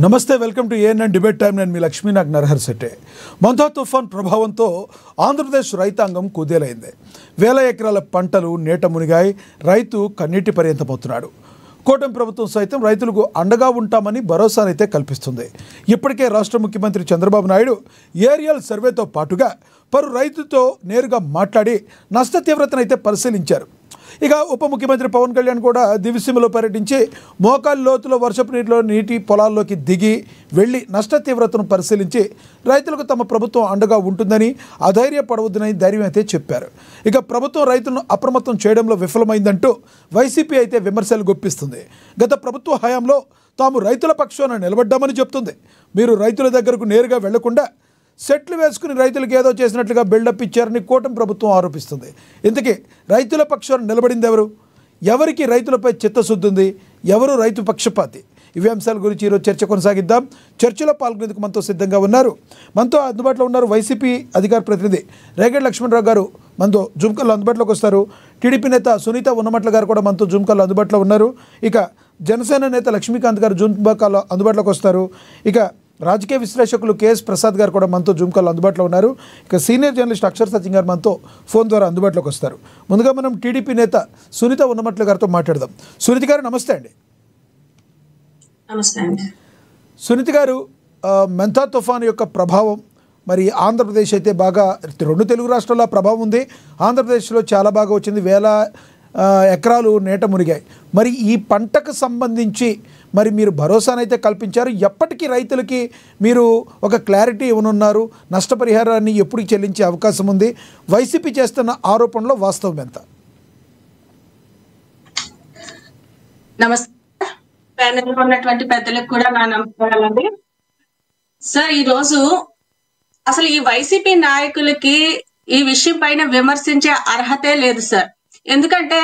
నమస్తే, welcome to ANN debate time. నేను మీ లక్ష్మీ నాగ్ నరహర్ శెట్టే. మంతా తుఫాన్ ప్రభావంతో ఆంధ్రప్రదేశ్ రైతాంగం కుదేలైంది. వేల ఎకరాల పంటలు నీట మునిగాయి. రైతు కన్నీటి పర్యంతమవుతున్నాడు. కూటమి ప్రభుత్వం సైతం రైతులకు అండగా ఉంటామని భరోసానైతే కల్పిస్తుంది. ఇప్పటికే రాష్ట్ర ముఖ్యమంత్రి చంద్రబాబు నాయుడు ఏరియల్ సర్వేతో పాటుగా పలు రైతుతో నేరుగా మాట్లాడి నష్ట తీవ్రతనైతే పరిశీలించారు. ఇక ఉప ముఖ్యమంత్రి పవన్ కళ్యాణ్ కూడా దివిసీమలో పర్యటించి మోకాలు లోతులో వర్షపు నీటి పొలాల్లోకి దిగి వెళ్లి నష్ట తీవ్రతను పరిశీలించి రైతులకు తమ ప్రభుత్వం అండగా ఉంటుందని, అధైర్యపడవద్దని ధైర్యం అయితే చెప్పారు. ఇక ప్రభుత్వం రైతులను అప్రమత్తం చేయడంలో విఫలమైందంటూ వైసీపీ అయితే విమర్శలు గుప్పిస్తుంది. గత ప్రభుత్వ హయాంలో తాము రైతుల పక్షాన నిలబడ్డామని చెప్తుంది. మీరు రైతుల దగ్గరకు నేరుగా వెళ్లకుండా సెట్లు వేసుకుని రైతులకు ఏదో చేసినట్లుగా బిల్డప్ ఇచ్చారని కూటమి ప్రభుత్వం ఆరోపిస్తుంది. ఇంతకీ రైతుల పక్షాన నిలబడింది ఎవరు? ఎవరికి రైతులపై చిత్తశుద్ధి ఉంది? ఎవరు రైతు పక్షపాతి? ఇవి అంశాల గురించి ఈరోజు చర్చ కొనసాగిద్దాం. చర్చలో పాల్గొనేందుకు మనతో సిద్ధంగా ఉన్నారు, మనతో అందుబాటులో ఉన్నారు వైసీపీ అధికార ప్రతినిధి రేగడి లక్ష్మణరావు గారు మనతో జూమ్ కాల్లో అందుబాటులోకి వస్తారు. టీడీపీ నేత సునీత ఉన్నమట్ల గారు కూడా మనతో జూమ్ కాల్లో అందుబాటులో ఉన్నారు. ఇక జనసేన నేత లక్ష్మీకాంత్ గారు జూమ్ కాల్లో అందుబాటులోకి వస్తారు. ఇక రాజకీయ విశ్లేషకులు కేఎస్ ప్రసాద్ గారు కూడా మనతో జూమ్ కాల్లో అందుబాటులో ఉన్నారు. ఇక సీనియర్ జర్నలిస్ట్ అక్షర్ సత్యం గారు మనతో ఫోన్ ద్వారా అందుబాటులోకి వస్తారు. ముందుగా మనం టీడీపీ నేత సునీత ఉన్నమట్ల గారితో మాట్లాడదాం. సునీత గారు నమస్తే అండి. నమస్తే అండి. సునీత గారు, మంతా తుఫాను యొక్క ప్రభావం మరి ఆంధ్రప్రదేశ్ అయితే బాగా, రెండు తెలుగు రాష్ట్రాల్లో ప్రభావం ఉంది. ఆంధ్రప్రదేశ్లో చాలా బాగా వచ్చింది. వేల ఎకరాలు నీట మునిగాయి. మరి ఈ పంటకు సంబంధించి మరి మీరు భరోసానైతే కల్పించారు. ఎప్పటికీ రైతులకి మీరు ఒక క్లారిటీ ఇవ్వనున్నారు? నష్టపరిహారాన్ని ఎప్పుడు చెల్లించే అవకాశం ఉంది? వైసీపీ చేస్తున్న ఆరోపణలో వాస్తవం ఎంత? నమస్తే. ప్యానెల్ ఉన్నటువంటి పెద్దలకు కూడా నా నమస్కారాలండి. సార్, ఈ రోజు అసలు ఈ వైసీపీ నాయకులకి ఈ విషయం పైన విమర్శించే అర్హతే లేదు సార్. ఎందుకంటే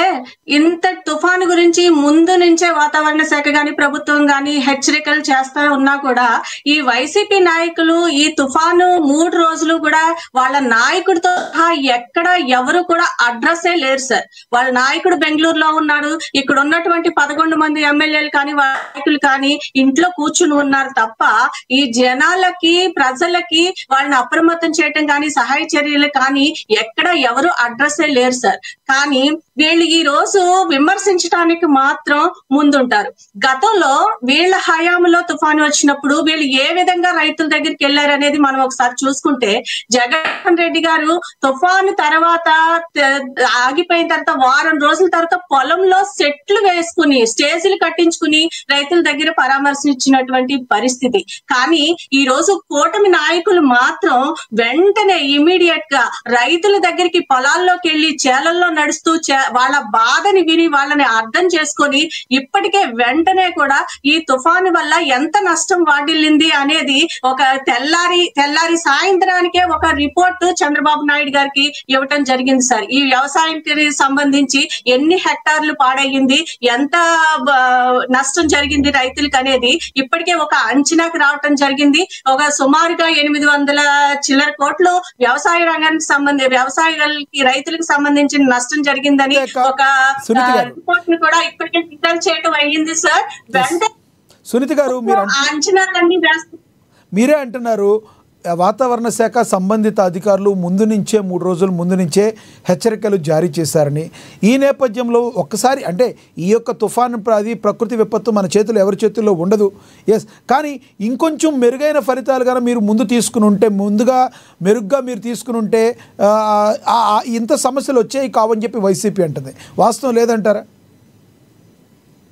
ఇంత తుఫాను గురించి ముందు నుంచే వాతావరణ శాఖ గాని ప్రభుత్వం గాని హెచ్చరికలు చేస్తా ఉన్నా కూడా ఈ వైసీపీ నాయకులు ఈ తుఫాను 3 రోజులు కూడా వాళ్ళ నాయకుడితో ఎక్కడ ఎవరు కూడా అడ్రస్సే లేరు సార్. వాళ్ళ నాయకుడు బెంగళూరులో ఉన్నాడు. ఇక్కడ ఉన్నటువంటి 11 మంది ఎమ్మెల్యేలు కానీ వాళ్ళ నాయకులు కానీ ఇంట్లో కూర్చుని ఉన్నారు తప్ప ఈ జనాలకి ప్రజలకి వాళ్ళని అప్రమత్తం చేయటం కానీ సహాయ చర్యలు కానీ ఎక్కడ ఎవరు అడ్రస్సే లేరు సార్. కానీ వీళ్ళు ఈ రోజు విమర్శించడానికి మాత్రం ముందుంటారు. గతంలో వీళ్ళ హయాంలో తుఫాను వచ్చినప్పుడు వీళ్ళు ఏ విధంగా రైతుల దగ్గరికి వెళ్లారు అనేది మనం ఒకసారి చూసుకుంటే, జగన్ రెడ్డి గారు తుఫాను తర్వాత ఆగిపోయిన తర్వాత వారం రోజుల తర్వాత పొలంలో సెట్లు వేసుకుని స్టేజీలు కట్టించుకుని రైతుల దగ్గర పరామర్శించినటువంటి పరిస్థితి. కానీ ఈ రోజు కూటమి నాయకులు మాత్రం వెంటనే ఇమీడియట్ గా రైతుల దగ్గరికి పొలాల్లోకి వెళ్లి చేలల్లో నడుస్తూ వాళ్ళ బాధని విని వాళ్ళని అర్థం చేసుకొని ఇప్పటికే వెంటనే కూడా ఈ తుఫాను వల్ల ఎంత నష్టం వాటిల్లింది అనేది ఒక తెల్లారి సాయంత్రానికే ఒక రిపోర్ట్ చంద్రబాబు నాయుడు గారికి ఇవ్వటం జరిగింది సార్. ఈ వ్యవసాయానికి సంబంధించి ఎన్ని హెక్టార్లు పాడయ్యింది, ఎంత నష్టం జరిగింది రైతులకు అనేది ఇప్పటికే ఒక అంచనాకి రావటం జరిగింది. ఒక సుమారుగా 800 చిల్లర కోట్లు వ్యవసాయ రంగానికి సంబంధించి రైతులకు సంబంధించిన నష్టం జరిగిందని ఒక రిపోర్ట్ ని కూడా ఇప్పటికే సిద్ధం చేయడం అయ్యింది సార్. వెంటనే సునీత గారు, అంచనాలన్నీ మీరే అంటున్నారు వాతావరణ శాఖ సంబంధిత అధికారులు ముందు నుంచే 3 రోజుల ముందు నుంచే హెచ్చరికలు జారీ చేశారని. ఈ నేపథ్యంలో ఒక్కసారి అంటే ఈ యొక్క తుఫాను అది ప్రకృతి విపత్తు మన చేతుల్లో ఎవరి చేతుల్లో ఉండదు. కానీ ఇంకొంచెం మెరుగైన ఫలితాలు కానీ మీరు మెరుగ్గా మీరు తీసుకుని ఉంటే ఇంత సమస్యలు వచ్చాయి కావని చెప్పి వైసీపీ అంటుంది. వాస్తవం లేదంటారా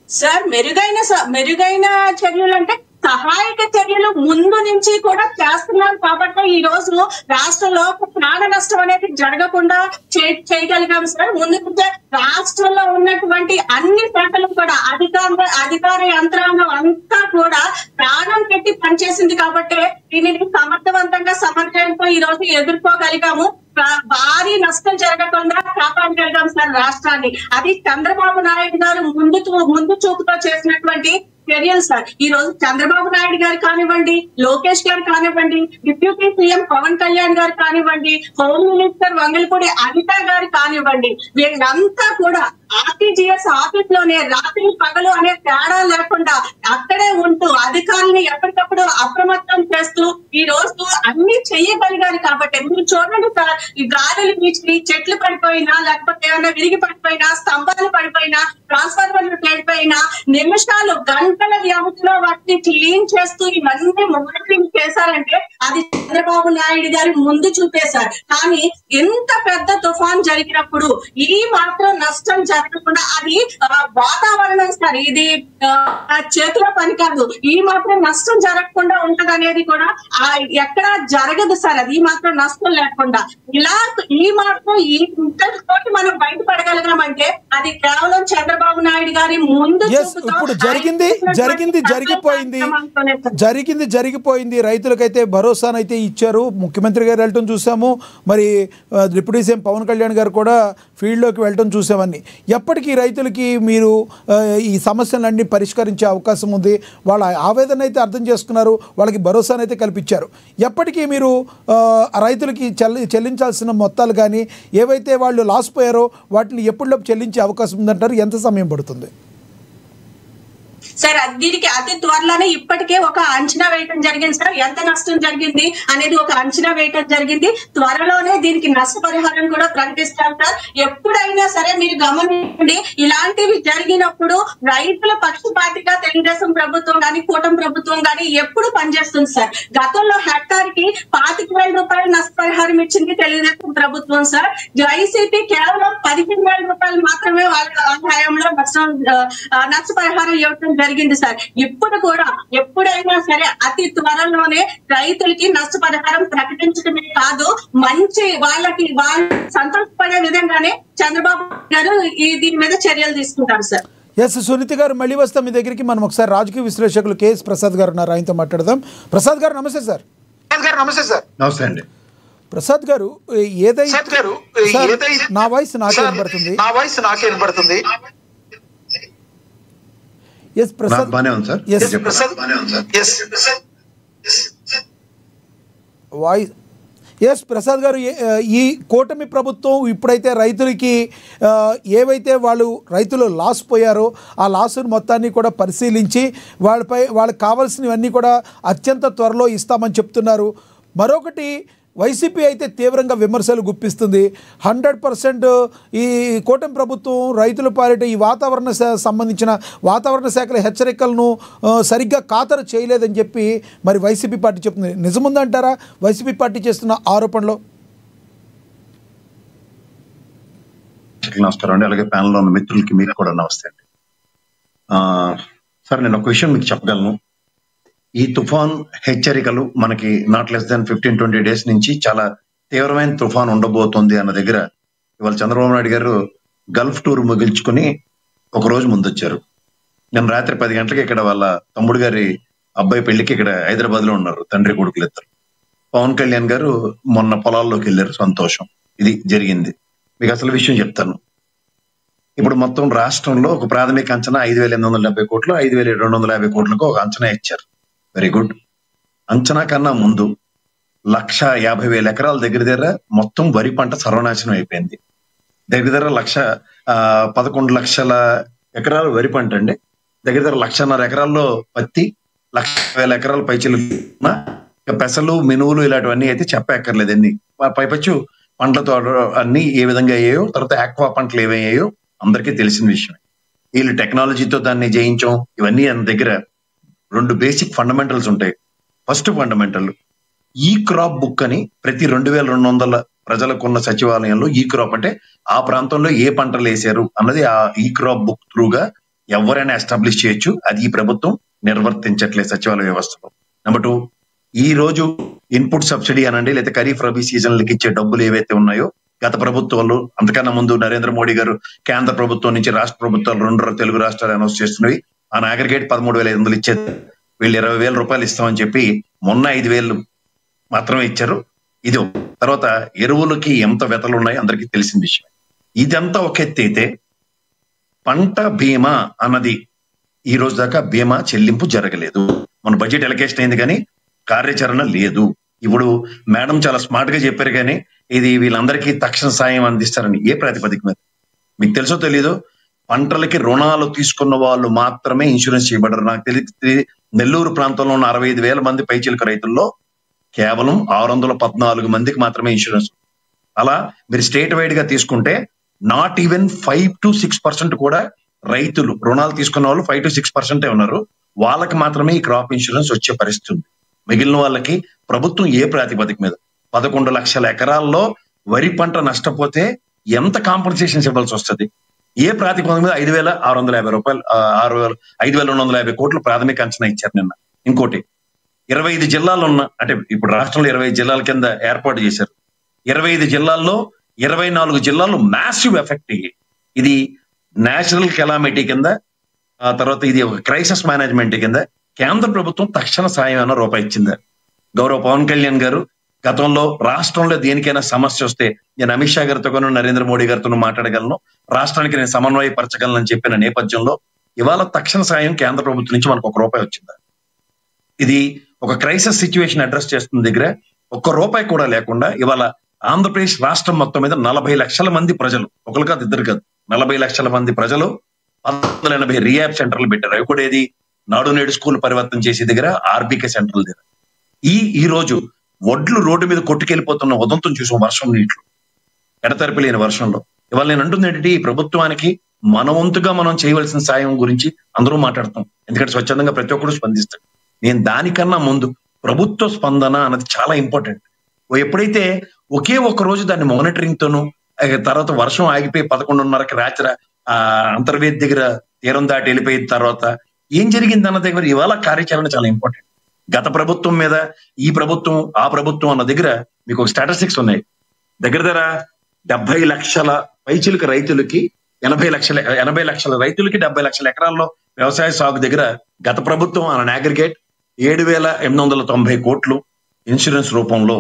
సార్? మెరుగైన చర్యలు అంటే సహాయక చర్యలు ముందు నుంచి కూడా చేస్తున్నారు కాబట్టి ఈ రోజు రాష్ట్రంలో ప్రాణ నష్టం అనేది జరగకుండా చేయగలిగాం సార్. ముందు రాష్ట్రంలో ఉన్నటువంటి అన్ని శాఖలు కూడా అధికార యంత్రాంగం అంతా కూడా ప్రాణం పెట్టి పనిచేసింది కాబట్టి దీనిని సమర్థవంతంగా సమన్వయంతో ఈ రోజు ఎదుర్కోగలిగాము. భారీ నష్టం జరగకుండా కాపాడగలిగాం సార్ రాష్ట్రాన్ని. అది చంద్రబాబు నాయుడు గారు ముందు చూపుతో చేసినటువంటి చర్యలు సార్. ఈ రోజు చంద్రబాబు నాయుడు గారు కానివ్వండి, లోకేష్ గారు కానివ్వండి, డిప్యూటీ సీఎం పవన్ కళ్యాణ్ గారు కానివ్వండి, హోమ్ మినిస్టర్ వంగలపూడి అనిత గారు కానివ్వండి, వీళ్ళంతా కూడా ఆర్టీజీఎస్ ఆఫీస్ లోనే రాత్రి పగలు అనే తేడా లేకుండా అక్కడే ఉంటూ అధికారులను ఎప్పటికప్పుడు అప్రమత్తం చేస్తూ ఈ రోజు అన్ని చెయ్యగలిగారు. కాబట్టి మీరు చూడండి సార్, ఈ గాలులు వీచి చెట్లు పడిపోయినా, లేకపోతే ఏమైనా విరిగి పడిపోయినా, స్తంభాలు పడిపోయినా, ట్రాన్స్ఫార్మర్లు పడిపోయినా నిమిషాలు గంటల వ్యవధిలో వాటిని క్లీన్ చేస్తూ ఇవన్నీ మానిటరింగ్ చేశారంటే అది చంద్రబాబు నాయుడు గారి ముందు చూపేశారు. కానీ ఎంత పెద్ద తుఫాన్ జరిగినప్పుడు ఈ మాత్రం నష్టం జరగకుండా, అది వాతావరణం సార్, ఇది చేతుల పని కాదు. ఈ మాత్రం నష్టం జరగకుండా ఉంటది అనేది కూడా ఎక్కడ జరగదు సార్. అది ఈ మాత్రం నష్టం లేకుండా ఇలా ఈ మాత్రం ఈ ఇంతటి మనం బయటపడగలిగామంటే అది కేవలం చంద్రబాబు నాయుడు గారి ముందు ఇప్పుడు జరిగిపోయింది. రైతులకైతే భరోసానైతే ఇచ్చారు. ముఖ్యమంత్రి గారు వెళ్ళటం చూసాము, మరి డిప్యూటీ సీఎం పవన్ కళ్యాణ్ గారు కూడా ఫీల్డ్లోకి వెళ్ళటం చూసామని. ఎప్పటికీ రైతులకి మీరు ఈ సమస్యలన్నీ పరిష్కరించే అవకాశం ఉంది, వాళ్ళ ఆవేదన అయితే అర్థం చేసుకున్నారు, వాళ్ళకి భరోసానైతే కల్పించారు. ఎప్పటికీ మీరు రైతులకి చెల్లించాల్సిన మొత్తాలు కానీ ఏవైతే వాళ్ళు లాస్ పోయారో వాటిని ఎప్పటిలోపు చెల్లించే అవకాశం ఉందంటారు? ఎంత సమయం పడుతుంది సార్? దీనికి అతి త్వరలోనే ఇప్పటికే ఒక అంచనా వేయటం జరిగింది సార్. ఎంత నష్టం జరిగింది అనేది ఒక అంచనా వేయటం జరిగింది. త్వరలోనే దీనికి నష్టపరిహారం కూడా ప్రకటిస్తారు సార్. ఎప్పుడైనా సరే మీరు గమనించండి, ఇలాంటివి జరిగినప్పుడు రైతుల పక్షపాతిగా తెలుగుదేశం ప్రభుత్వం కానీ కూటమి ప్రభుత్వం కానీ ఎప్పుడు పనిచేస్తుంది సార్. గతంలో హెక్టార్ కి 25,000 రూపాయలు నష్టపరిహారం ఇచ్చింది తెలుగుదేశం ప్రభుత్వం సార్. వైసీపీ కేవలం 15,000 రూపాయలు మాత్రమే వాళ్ళ హయాంలో నష్టపరిహారం ఇవ్వటం జరిగింది సార్. ఇప్పుడు కూడా ఎప్పుడైనా సరే అతి త్వరలోనే రైతులకి నష్టపరిహారం ప్రకటించడమే కాదు, మంచి వాళ్ళకి వాళ్ళు సంతోషపడే విధంగానే చంద్రబాబు గారు దీని మీద చర్యలు తీసుకుంటారు సార్. ఎస్ సునీత గారు, మళ్ళీ వస్తాం మీ దగ్గరికి. మనం ఒకసారి రాజకీయ విశ్లేషకులు కేఎస్ ప్రసాద్ గారు ఉన్నారు, ఆయనతో మాట్లాడదాం. ప్రసాద్ గారు నమస్తే సార్. నమస్తే అండి. ప్రసాద్ గారు, ఏదైతే నా వాయిస్ నాకే వినబడుతుంది. S Prasad voice. S Prasad గారు, ఈ కూటమి ప్రభుత్వం ఇప్పుడైతే రైతులకి ఏవైతే రైతులు లాస్ పోయారో ఆ లాసును మొత్తాన్ని కూడా పరిశీలించి వాళ్ళకి కావాల్సినవన్నీ కూడా అత్యంత త్వరలో ఇస్తామని చెప్తున్నారు. మరొకటి, వైసీపీ అయితే తీవ్రంగా విమర్శలు గుప్పిస్తుంది. 100% ఈ కూటమి ప్రభుత్వం రైతుల పాలిట ఈ సంబంధించిన వాతావరణ శాఖల హెచ్చరికలను సరిగ్గా ఖాతరు చేయలేదని చెప్పి మరి వైసీపీ పార్టీ చెప్తుంది. నిజముందంటారా వైసీపీ పార్టీ చేస్తున్న ఆరోపణలో? నమస్కారం అండి. అలాగే ప్యానల్లో ఉన్న మిత్రులకి మీకు కూడా నమస్తే అండి. సార్, నేను ఒక విషయం మీకు చెప్పగలను. ఈ తుఫాన్ హెచ్చరికలు మనకి నాట్ లెస్ దాన్ 15-20 డేస్ నుంచి చాలా తీవ్రమైన తుఫాన్ ఉండబోతోంది అన్న దగ్గర ఇవాళ చంద్రబాబు నాయుడు గారు గల్ఫ్ టూర్ ముగించుకుని ఒక రోజు ముందొచ్చారు. నేను రాత్రి 10 గంటలకి ఇక్కడ వాళ్ళ తమ్ముడు గారి అబ్బాయి పెళ్లికి ఇక్కడ హైదరాబాద్ లో ఉన్నారు, తండ్రి కొడుకులు ఇద్దరు. పవన్ కళ్యాణ్ గారు మొన్న పొలాల్లోకి వెళ్ళారు. సంతోషం, ఇది జరిగింది. మీకు అసలు విషయం చెప్తాను. ఇప్పుడు మొత్తం రాష్ట్రంలో ఒక ప్రాథమిక అంచనా 5,870 కోట్లు, 5,750 కోట్లకు ఒక అంచనా ఇచ్చారు. Very good. అంచనా కన్నా ముందు 1,50,000 ఎకరాల దగ్గర మొత్తం వరి పంట సర్వనాశనం అయిపోయింది. దగ్గర 11 లక్షల ఎకరాలు వరి పంట అండి. దగ్గర 1,50,000 ఎకరాల్లో పత్తి, 1,00,000 ఎకరాల పైచీలు పెసలు, మినువులు ఇలాంటివన్నీ అయితే చెప్పక్కర్లేదు. అన్ని పైపచ్చు పంటలతో అన్ని ఏ విధంగా అయ్యాయో, తర్వాత ఆక్వా పంటలు ఏమయ్యాయో అందరికీ తెలిసిన విషయం. వీళ్ళు టెక్నాలజీతో దాన్ని జయించం, ఇవన్నీ మన దగ్గర 2 బేసిక్ ఫండమెంటల్స్ ఉంటాయి. ఫస్ట్ ఫండమెంటల్, ఈ క్రాప్ బుక్ అని ప్రతి 2,200 ప్రజలకున్న సచివాలయంలో ఈ క్రాప్ అంటే ఆ ప్రాంతంలో ఏ పంటలు వేశారు అన్నది ఆ ఈ క్రాప్ బుక్ త్రూగా ఎవరైనా ఎస్టాబ్లిష్ చేయొచ్చు. అది ఈ ప్రభుత్వం నిర్వర్తించట్లేదు సచివాలయ వ్యవస్థలో. నెంబర్ 2, ఈ రోజు ఇన్పుట్ సబ్సిడీ అనండి, లేదా ఖరీఫ్ రబీ సీజన్లకి ఇచ్చే డబ్బులు ఏవైతే ఉన్నాయో గత ప్రభుత్వాలు, అంతకన్నా ముందు నరేంద్ర మోడీ గారు కేంద్ర ప్రభుత్వం నుంచి రాష్ట్ర ప్రభుత్వాలు 2 తెలుగు రాష్ట్రాలు అనౌన్స్ చేస్తున్నవి. ఆ అగ్రిగేట్ 13,500 ఇచ్చేది. వీళ్ళు 20,000 రూపాయలు ఇస్తామని చెప్పి మొన్న 5,000 మాత్రమే ఇచ్చారు. ఇది తర్వాత ఎరువులకి ఎంత వెతలు ఉన్నాయి అందరికీ తెలిసిన విషయం. ఇదంతా ఒక ఎత్తి అయితే పంట బీమా అన్నది ఈ రోజు దాకా బీమా చెల్లింపు జరగలేదు. మన బడ్జెట్ ఎలకేషన్ అయింది కానీ కార్యాచరణ లేదు. ఇప్పుడు మేడం చాలా స్మార్ట్ గా చెప్పారు కానీ ఇది వీళ్ళందరికీ తక్షణ సాయం అందిస్తారని ఏ ప్రాతిపదిక మీద? మీకు తెలుసో తెలీదు, పంటలకి రుణాలు తీసుకున్న వాళ్ళు మాత్రమే ఇన్సూరెన్స్ చేయబడరు. నాకు తెలిసి నెల్లూరు ప్రాంతంలో ఉన్న 65,000 మంది పైచిలుక రైతుల్లో కేవలం 614 మందికి మాత్రమే ఇన్సూరెన్స్. అలా మీరు స్టేట్ వైడ్ గా తీసుకుంటే నాట్ ఈవెన్ 5 to 6% కూడా రైతులు రుణాలు తీసుకున్న వాళ్ళు 5 to 6% ఉన్నారు. వాళ్ళకి మాత్రమే ఈ క్రాప్ ఇన్సూరెన్స్ వచ్చే పరిస్థితి ఉంది. మిగిలిన వాళ్ళకి ప్రభుత్వం ఏ ప్రాతిపదిక మీద 11 లక్షల ఎకరాల్లో వరి పంట నష్టపోతే ఎంత కాంపన్సేషన్స్ ఇవ్వాల్సి వస్తుంది? ఏ ప్రాతిపదిక మీద 5,650 రూపాయలు 5,250 కోట్లు ప్రాథమిక అంచనా ఇచ్చారు నిన్న. ఇంకోటి 25 జిల్లాలు ఉన్న, అంటే ఇప్పుడు రాష్ట్రంలో 25 జిల్లాల కింద ఏర్పాటు చేశారు. 25 జిల్లాల్లో 24 జిల్లాల్లో మ్యాసివ్ ఎఫెక్ట్ అయ్యి ఇది నేచురల్ కెలామిటీ కింద, తర్వాత ఇది ఒక క్రైసిస్ మేనేజ్మెంట్ కింద కేంద్ర ప్రభుత్వం తక్షణ సాయం అన్న రూపాయి ఇచ్చింది. గౌరవ పవన్ కళ్యాణ్ గారు గతంలో రాష్ట్రంలో దేనికైనా సమస్య వస్తే నేను అమిత్ షా గారితో నరేంద్ర మోడీ గారితో మాట్లాడగలను, రాష్ట్రానికి నేను సమన్వయపరచగలను అని చెప్పిన నేపథ్యంలో ఇవాళ తక్షణ సాయం కేంద్ర ప్రభుత్వం నుంచి మనకు ₹1 వచ్చింది. ఇది ఒక క్రైసిస్ సిచ్యువేషన్ అడ్రస్ చేస్తున్న దగ్గర ₹1 కూడా లేకుండా ఇవాళ ఆంధ్రప్రదేశ్ రాష్ట్రం మొత్తం మీద 40 లక్షల మంది ప్రజలు, ఒకరు కాదు ఇద్దరు కాదు, 40 లక్షల మంది ప్రజలు 180 రీయాబ్ సెంటర్లు పెట్టారు. అవి కూడా ఏది నాడు నేడు స్కూల్ పరివర్తన చేసే దగ్గర, ఆర్బీకే సెంటర్ల దగ్గర. ఈ రోజు వడ్లు రోడ్డు మీద కొట్టుకెళ్ళిపోతున్న ఉదంతం చూసాం. వర్షం నీటిలో ఎడతెరిపి లేని వర్షంలో. ఇవాళ నేను అంటుంది ఏంటంటే ఈ ప్రభుత్వానికి మన వంతుగా మనం చేయవలసిన సాయం గురించి అందరూ మాట్లాడతాం, ఎందుకంటే స్వచ్ఛందంగా ప్రతి ఒక్కరు స్పందిస్తాడు. నేను దానికన్నా ముందు ప్రభుత్వ స్పందన అన్నది చాలా ఇంపార్టెంట్. ఎప్పుడైతే ఒకే ఒక్క రోజు దాన్ని మానిటరింగ్ తోను, తర్వాత వర్షం ఆగిపోయి 11:30కి రాత్రి అంతర్వేది దగ్గర తీరం దాటి వెళ్ళిపోయిన తర్వాత ఏం జరిగింది అన్న దగ్గర ఇవాళ కార్యాచరణ చాలా ఇంపార్టెంట్. గత ప్రభుత్వం మీద ఈ ప్రభుత్వం ఆ ప్రభుత్వం అన్న దగ్గర మీకు ఒక స్టాటిస్టిక్స్ ఉన్నాయి. దగ్గర 70 లక్షల పైచిలుక రైతులకి 80 లక్షల రైతులకి 70 లక్షల ఎకరాల్లో వ్యవసాయ సాగు దగ్గర గత ప్రభుత్వం అన్న అగ్రిగేట్ 7,890 కోట్లు ఇన్సూరెన్స్ రూపంలో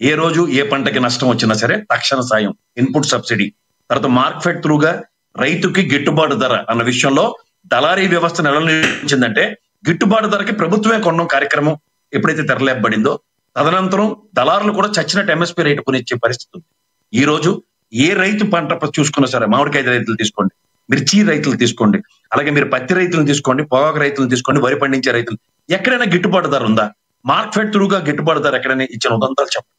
ఏ రోజు ఏ పంటకి నష్టం వచ్చినా సరే తక్షణ సాయం, ఇన్పుట్ సబ్సిడీ, తర్వాత మార్కెట్ త్రూగా రైతుకి గిట్టుబాటు ధర అన్న విషయంలో దళారీ వ్యవస్థను ఎలా నిర్మించిందంటే గిట్టుబాటు ధరకి ప్రభుత్వమే కొనడం కార్యక్రమం ఎప్పుడైతే తెరలేపబడిందో తదనంతరం దళారులు కూడా చచ్చినట్టు ఎంఎస్పీ రేటు కొనిచ్చే పరిస్థితి ఉంది. ఈ రోజు ఏ రైతు పంట చూసుకున్నా సరే, మామిడికాయ రైతులు తీసుకోండి, మిర్చి రైతులు తీసుకోండి, అలాగే మీరు పత్తి రైతులను తీసుకోండి, పొగాకు రైతులను తీసుకోండి, వరి పండించే రైతులు, ఎక్కడైనా గిట్టుబాటు ధర ఉందా? మార్కెట్ త్రూగా గిట్టుబాటు ధర ఎక్కడైనా ఇచ్చిన ఉదంతాలు చెప్పండి.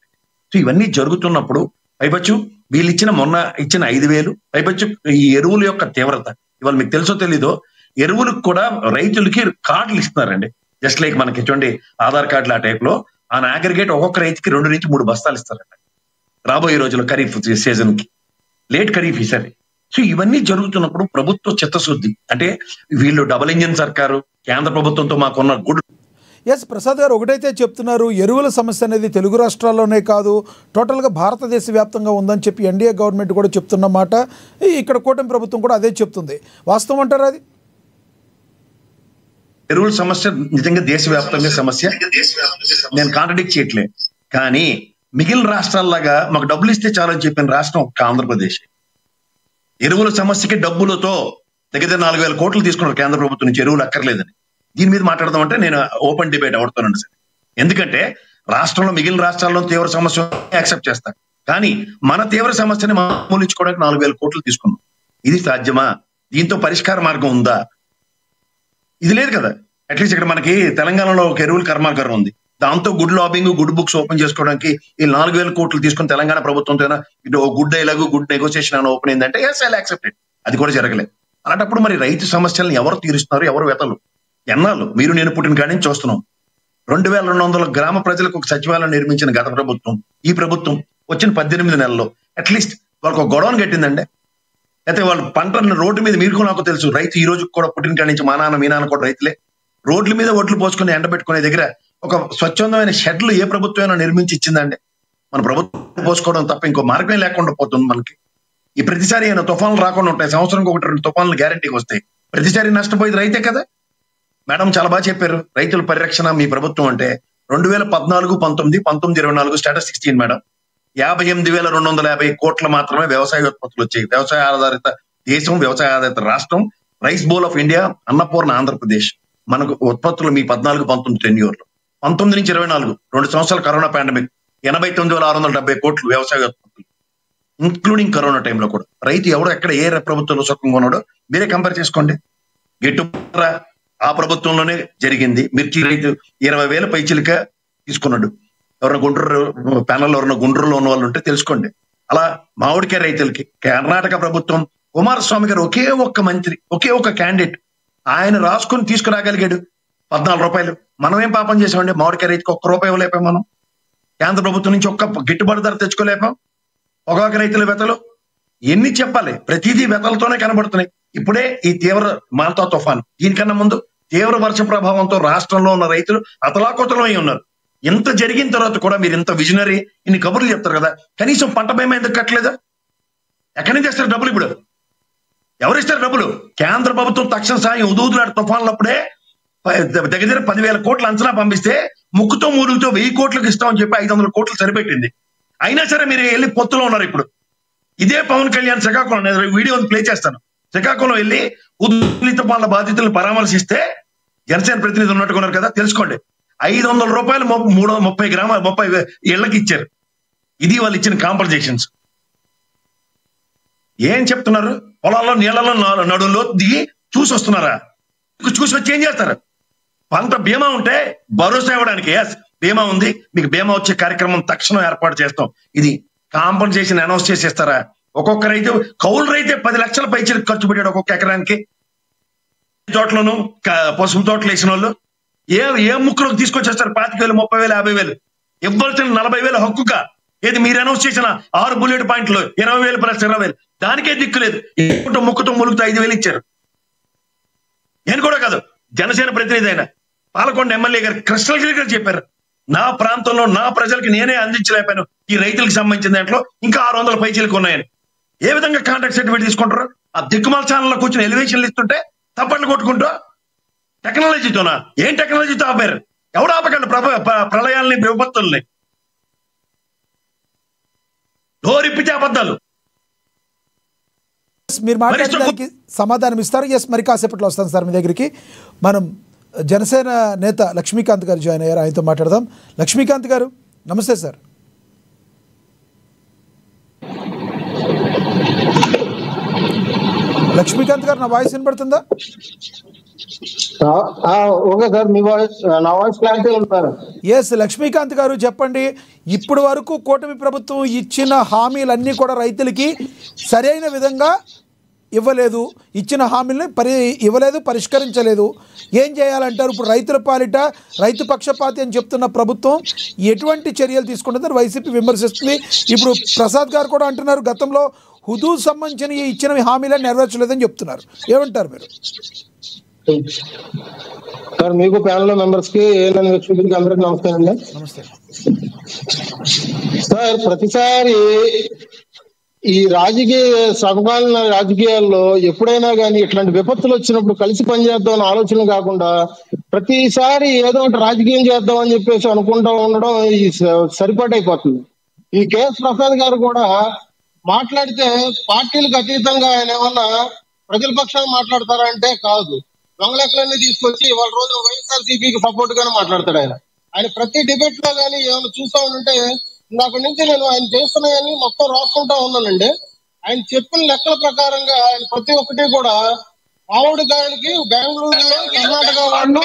సో ఇవన్నీ జరుగుతున్నప్పుడు పైపచ్చు వీళ్ళు మొన్న ఇచ్చిన 5,000 పైపచ్చు ఈ ఎరువుల యొక్క తీవ్రత ఇవాళ మీకు తెలుసో తెలీదో ఎరువులకు కూడా రైతులకి కార్డులు ఇస్తున్నారండి. జస్ట్ లైక్ మనకి చూడండి ఆధార్ కార్డులు ఆ టైప్ లో ఆ అగ్రిగేట్ ఒక్కొక్క రైతుకి 2 నుంచి 3 బస్తాలు ఇస్తారండి రాబోయే రోజుల్లో ఖరీఫ్ సీజన్ కి, లేట్ ఖరీఫ్ ఈసారి. సో ఇవన్నీ జరుగుతున్నప్పుడు ప్రభుత్వ చిత్తశుద్ధి అంటే వీళ్ళు డబుల్ ఇంజిన్ సర్కారు కేంద్ర ప్రభుత్వంతో మాకున్న గుడ్. ఎస్ ప్రసాద్ గారు, ఒకటైతే చెప్తున్నారు, ఎరువుల సమస్య అనేది తెలుగు రాష్ట్రాల్లోనే కాదు టోటల్గా భారతదేశ వ్యాప్తంగా ఉందని చెప్పి ఎన్డీఏ గవర్నమెంట్ కూడా చెప్తున్నమాట. ఇక్కడ కూటమి ప్రభుత్వం కూడా అదే చెప్తుంది. వాస్తవం అంటారా అది? ఎరువుల సమస్య నిజంగా దేశవ్యాప్తంగా సమస్య, నేను కాంట్రడిక్ట్ చేయట్లే. కానీ మిగిలిన రాష్ట్రాల్లాగా మాకు డబ్బులు ఇస్తే చాలని చెప్పిన రాష్ట్రం ఒక్క ఆంధ్రప్రదేశ్. ఎరువుల సమస్యకి డబ్బులతో దగ్గర 4,000 కోట్లు తీసుకున్నారు కేంద్ర ప్రభుత్వం నుంచి, ఎరువులు అక్కర్లేదని. దీని మీద మాట్లాడదామంటే నేను ఓపెన్ డిబేట్ అవుతానండి సార్. ఎందుకంటే రాష్ట్రంలో మిగిలిన రాష్ట్రాల్లో తీవ్ర సమస్య యాక్సెప్ట్ చేస్తాను, కానీ మన తీవ్ర సమస్యని మూలించుకోవడానికి 4,000 కోట్లు తీసుకున్నాం. ఇది సాధ్యమా? దీంతో పరిష్కార మార్గం ఉందా? ఇది లేదు కదా. అట్లీస్ట్ ఇక్కడ మనకి తెలంగాణలో ఒక ఎరువుల కర్మాగారం ఉంది, దాంతో good lobbying good books open చేసుకోవడానికి ఈ 4,000 కోట్లు తీసుకుని తెలంగాణ ప్రభుత్వంతో ఇటు గుడ్ డైలాగ్ గుడ్ నెగోసియేషన్ అని ఓపెన్ అయిందంటే ఎస్ ఐ యాక్సెప్టెడ్. అది కూడా జరగలేదు. అలాంటప్పుడు మరి రైతు సమస్యలను ఎవరు తీరుస్తున్నారు, ఎవరు వెతలు? ఎన్నాళ్ళు మీరు నేను పుట్టిన కాడి నుంచి చూస్తున్నాం. 2,200 గ్రామ ప్రజలకు ఒక సచివాలయం నిర్మించిన గత ప్రభుత్వం, ఈ ప్రభుత్వం వచ్చిన 18 నెలల్లో అట్లీస్ట్ వాళ్ళకు ఒక గొడవను కట్టిందండి. అయితే వాళ్ళు పంటలను రోడ్డు మీద మీరు నాకు తెలుసు, రైతు ఈ రోజు కూడా పుట్టిన కాడి నుంచి మా నాన్న మీ నాన్న కూడా రైతులే. రోడ్ల మీద ఒడ్లు పోసుకుని ఎండబెట్టుకునే దగ్గర ఒక స్వచ్ఛందమైన షెడ్లు ఏ ప్రభుత్వమైనా నిర్మించి ఇచ్చిందండి? మన ప్రభుత్వం పోసుకోవడం తప్ప ఇంకో మార్గం లేకుండా పోతుంది మనకి. ఈ ప్రతిసారి అయినా తుఫాన్లు రాకుండా ఉంటాయి, సంవత్సరానికి 1-2 తుఫాన్లు గ్యారంటీకి వస్తాయి, ప్రతిసారి నష్టపోయేది రైతే కదా. మేడం చాలా బాగా చెప్పారు, రైతుల పరిరక్షణ మీ ప్రభుత్వం అంటే 2014, 19, 24 స్టేటస్ 16 మేడం 58,250 కోట్ల మాత్రమే వ్యవసాయ ఉత్పత్తులు వచ్చాయి. వ్యవసాయ ఆధారిత దేశం, వ్యవసాయ ఆధారిత రాష్ట్రం, rice bowl of India, Annapurna Andhra Pradesh. మనకు ఉత్పత్తులు మీ 14, 19 టెన్యూర్లో 19 నుంచి 24 2 సంవత్సరాలు కరోనా పాండమిక్ 89,670 కోట్లు వ్యవసాయ ఉత్పత్తులు, ఇంక్లూడింగ్ కరోనా టైంలో కూడా. రైతు ఎవడో ఎక్కడ ఏ ప్రభుత్వంలో సుఖంగా ఉన్నాడో మీరే కంపేర్ చేసుకోండి. గిట్టుబాటు ఆ ప్రభుత్వంలోనే జరిగింది. మిర్చి రైతు 20,000 పైచిలుక తీసుకున్నాడు. ఎవరైనా గుంటూరు ప్యానల్లో ఎవరైనా గుంటూరులో ఉన్న వాళ్ళు ఉంటే తెలుసుకోండి. అలా మామిడికాయ రైతులకి కేరళ ప్రభుత్వం కుమారస్వామి గారు ఒకే ఒక్క మంత్రి, ఒకే ఒక్క క్యాండిడేట్ ఆయన రాసుకుని తీసుకురాగలిగాడు 14 రూపాయలు. మనం ఏం పాపం చేసామండి? మామిడికాయ రైతుకి ₹1 ఇవ్వలేపాం మనం. కేంద్ర ప్రభుత్వం నుంచి ఒక్క గిట్టుబాటు ధర తెచ్చుకోలేపాం. పొగాకు రైతుల వెతలు ఎన్ని చెప్పాలి? ప్రతిదీ వెతలతోనే కనబడుతున్నాయి. ఇప్పుడే ఈ తీవ్ర మాల్తా తుఫాన్, దీనికన్నా ముందు తీవ్ర వర్ష ప్రభావంతో రాష్ట్రంలో ఉన్న రైతులు అతలాకుతలమై ఉన్నారు. ఇంత జరిగిన తర్వాత కూడా మీరు ఇంత విజనరీ ఇన్ని కబుర్లు చెప్తారు కదా, కనీసం పంట బీమా ఎందుకు కట్టలేదా? ఎక్కడి నుంచి ఇస్తారు డబ్బులు? ఇప్పుడు ఎవరిస్తారు డబ్బులు? కేంద్ర ప్రభుత్వం తక్షణ సాయం ఉదూదులాడు తుఫాన్లప్పుడే దగ్గర 10,000 కోట్ల అంచనా పంపిస్తే ముక్కుతో మూలుగుతో 1,000 కోట్లకు ఇస్తామని చెప్పి 500 కోట్లు సరిపెట్టింది. అయినా సరే మీరు వెళ్ళి పొత్తులో ఉన్నారు. ఇప్పుడు ఇదే పవన్ కళ్యాణ్ శ్రీకాకుళం, నేను వీడియో ప్లే చేస్తాను, శ్రీకాకుళం వెళ్ళి ఉదూదు తుఫాన్ల బాధితులను పరామర్శిస్తే జనసేన ప్రతినిధి ఉన్నట్టుకున్నారు కదా, తెలుసుకోండి. 500 రూపాయలు 30 ఇళ్లకి ఇచ్చారు. ఇది వాళ్ళు ఇచ్చిన కాంపన్సేషన్స్. ఏం చెప్తున్నారు? పొలాల్లో నీళ్లలో నడుల్లో దిగి చూసి వస్తున్నారా? చూసి వచ్చి ఏం చేస్తారు? పంట బీమా ఉంటే భరోసా ఇవ్వడానికి, ఎస్ బీమా ఉంది, మీకు బీమా వచ్చే కార్యక్రమం తక్షణం ఏర్పాటు చేస్తాం, ఇది కాంపన్సేషన్ అనౌన్స్ చేసేస్తారా? ఒక్కొక్క రైతు, కౌలు రైతే 10 లక్షల పైచీలకు ఖర్చు పెట్టాడు ఒక్కొక్క ఎకరానికి. తోటలోను పసుపు తోటలు వేసిన వాళ్ళు ఏ ముక్కలకు తీసుకొచ్చేస్తారు? 25,000, 30,000, 50,000 ఇవ్వాల్సిన 40,000 హక్కుగా. ఏది మీరు అనౌన్స్ చేసిన 6 బుల్లెట్ పాయింట్లు 20,000 ప్లస్ 20,000, దానికే దిక్కులేదు. ముక్కుతో ములుగుతో 5,000 ఇచ్చారు. నేను కూడా కాదు, జనసేన ప్రతినిధి అయిన పాలకొండ ఎమ్మెల్యే గారు కృష్ణగిరి గారు చెప్పారు, నా ప్రాంతంలో నా ప్రజలకి నేనే అందించలేపాను ఈ రైతులకు సంబంధించిన దాంట్లో ఇంకా 600 పైచీలకు ఉన్నాయని. ఏ విధంగా కాంట్రాక్ట్ సర్టిఫికేట్ తీసుకుంటారు? ఆ దిక్కుమాల ఛానల్లో కూర్చొని ఎలివేషన్లు ఇస్తుంటే తప్పట్లు కొట్టుకుంటూ టెక్నాలజీతోనా? ఏం టెక్నాలజీతో ఆపారు? ఎవరు ఆపకండి ప్రళయాల్ని, విపత్తుల్ని? డోరిప్పితే అబద్ధాలు. మీరు మాట్లాడడానికి సమాధానం ఇస్తారు. ఎస్, మరి కాసేపట్లో వస్తాను సార్ మీ దగ్గరికి. మనం జనసేన నేత లక్ష్మీకాంత్ గారు జాయిన్ అయ్యారు, ఆయనతో మాట్లాడదాం. లక్ష్మీకాంత్ గారు నమస్తే సార్. లక్ష్మీకాంత్ గారు, నా వాయిస్ వినబడుతుందా? ఓకే సార్, మీ వాయిస్, నా వాయిస్ క్లారిటీ ఉంటారు. ఎస్, లక్ష్మీకాంత్ గారు చెప్పండి. ఇప్పుడు వరకు కూటమి ప్రభుత్వం ఇచ్చిన హామీలన్నీ కూడా రైతులకి సరైన విధంగా ఇవ్వలేదు, ఇచ్చిన హామీలని ఇవ్వలేదు, పరిష్కరించలేదు. ఏం చేయాలంటారు? ఇప్పుడు రైతుల పాలిట రైతు పక్షపాతి అని చెప్తున్న ప్రభుత్వం ఎటువంటి చర్యలు తీసుకుంటుందని వైసీపీ విమర్శిస్తుంది. ఇప్పుడు ప్రసాద్ గారు కూడా అంటున్నారు, గతంలో హుదూద్ సంబంధించిన ఇచ్చిన హామీలను నెరవేర్చలేదని చెప్తున్నారు. ఏమంటారు మీరు? సార్, మీకు ప్యానల్ మెంబర్స్ కి, వ్యక్తులకి అందరికి నమస్కారం అండి. నమస్తే సార్. ప్రతిసారి ఈ సమకాలీన రాజకీయాల్లో ఎప్పుడైనా కానీ ఇట్లాంటి విపత్తులు వచ్చినప్పుడు కలిసి పనిచేద్దాం అనే ఆలోచన కాకుండా ప్రతిసారి ఏదో ఒకటి రాజకీయం చేద్దాం అని చెప్పేసి అనుకుంటా ఉండడం ఈ సరిపాటైపోతుంది. ఈ కేఎస్ ప్రసాద్ గారు కూడా మాట్లాడితే పార్టీలకు అతీతంగా ఆయన ఏమన్నా ప్రజల పక్షాన్ని మాట్లాడతారా అంటే కాదు, దొంగలెక్కలన్నీ తీసుకొచ్చి వాళ్ళ రోజు వైఎస్ఆర్సీపీకి సపోర్ట్ గానే మాట్లాడతాడు ఆయన. ఆయన ప్రతి డిబేట్ లో కానీ ఏమైనా చూస్తా ఉంటే అక్కడి నుంచి నేను ఆయన చేస్తున్నాయని మొత్తం రాసుకుంటా ఉన్నానండి. ఆయన చెప్పిన లెక్కల ప్రకారంగా ఆయన ప్రతి ఒక్కటి కూడా మామిడికాయలకి బెంగళూరులో, కర్ణాటక వాళ్ళు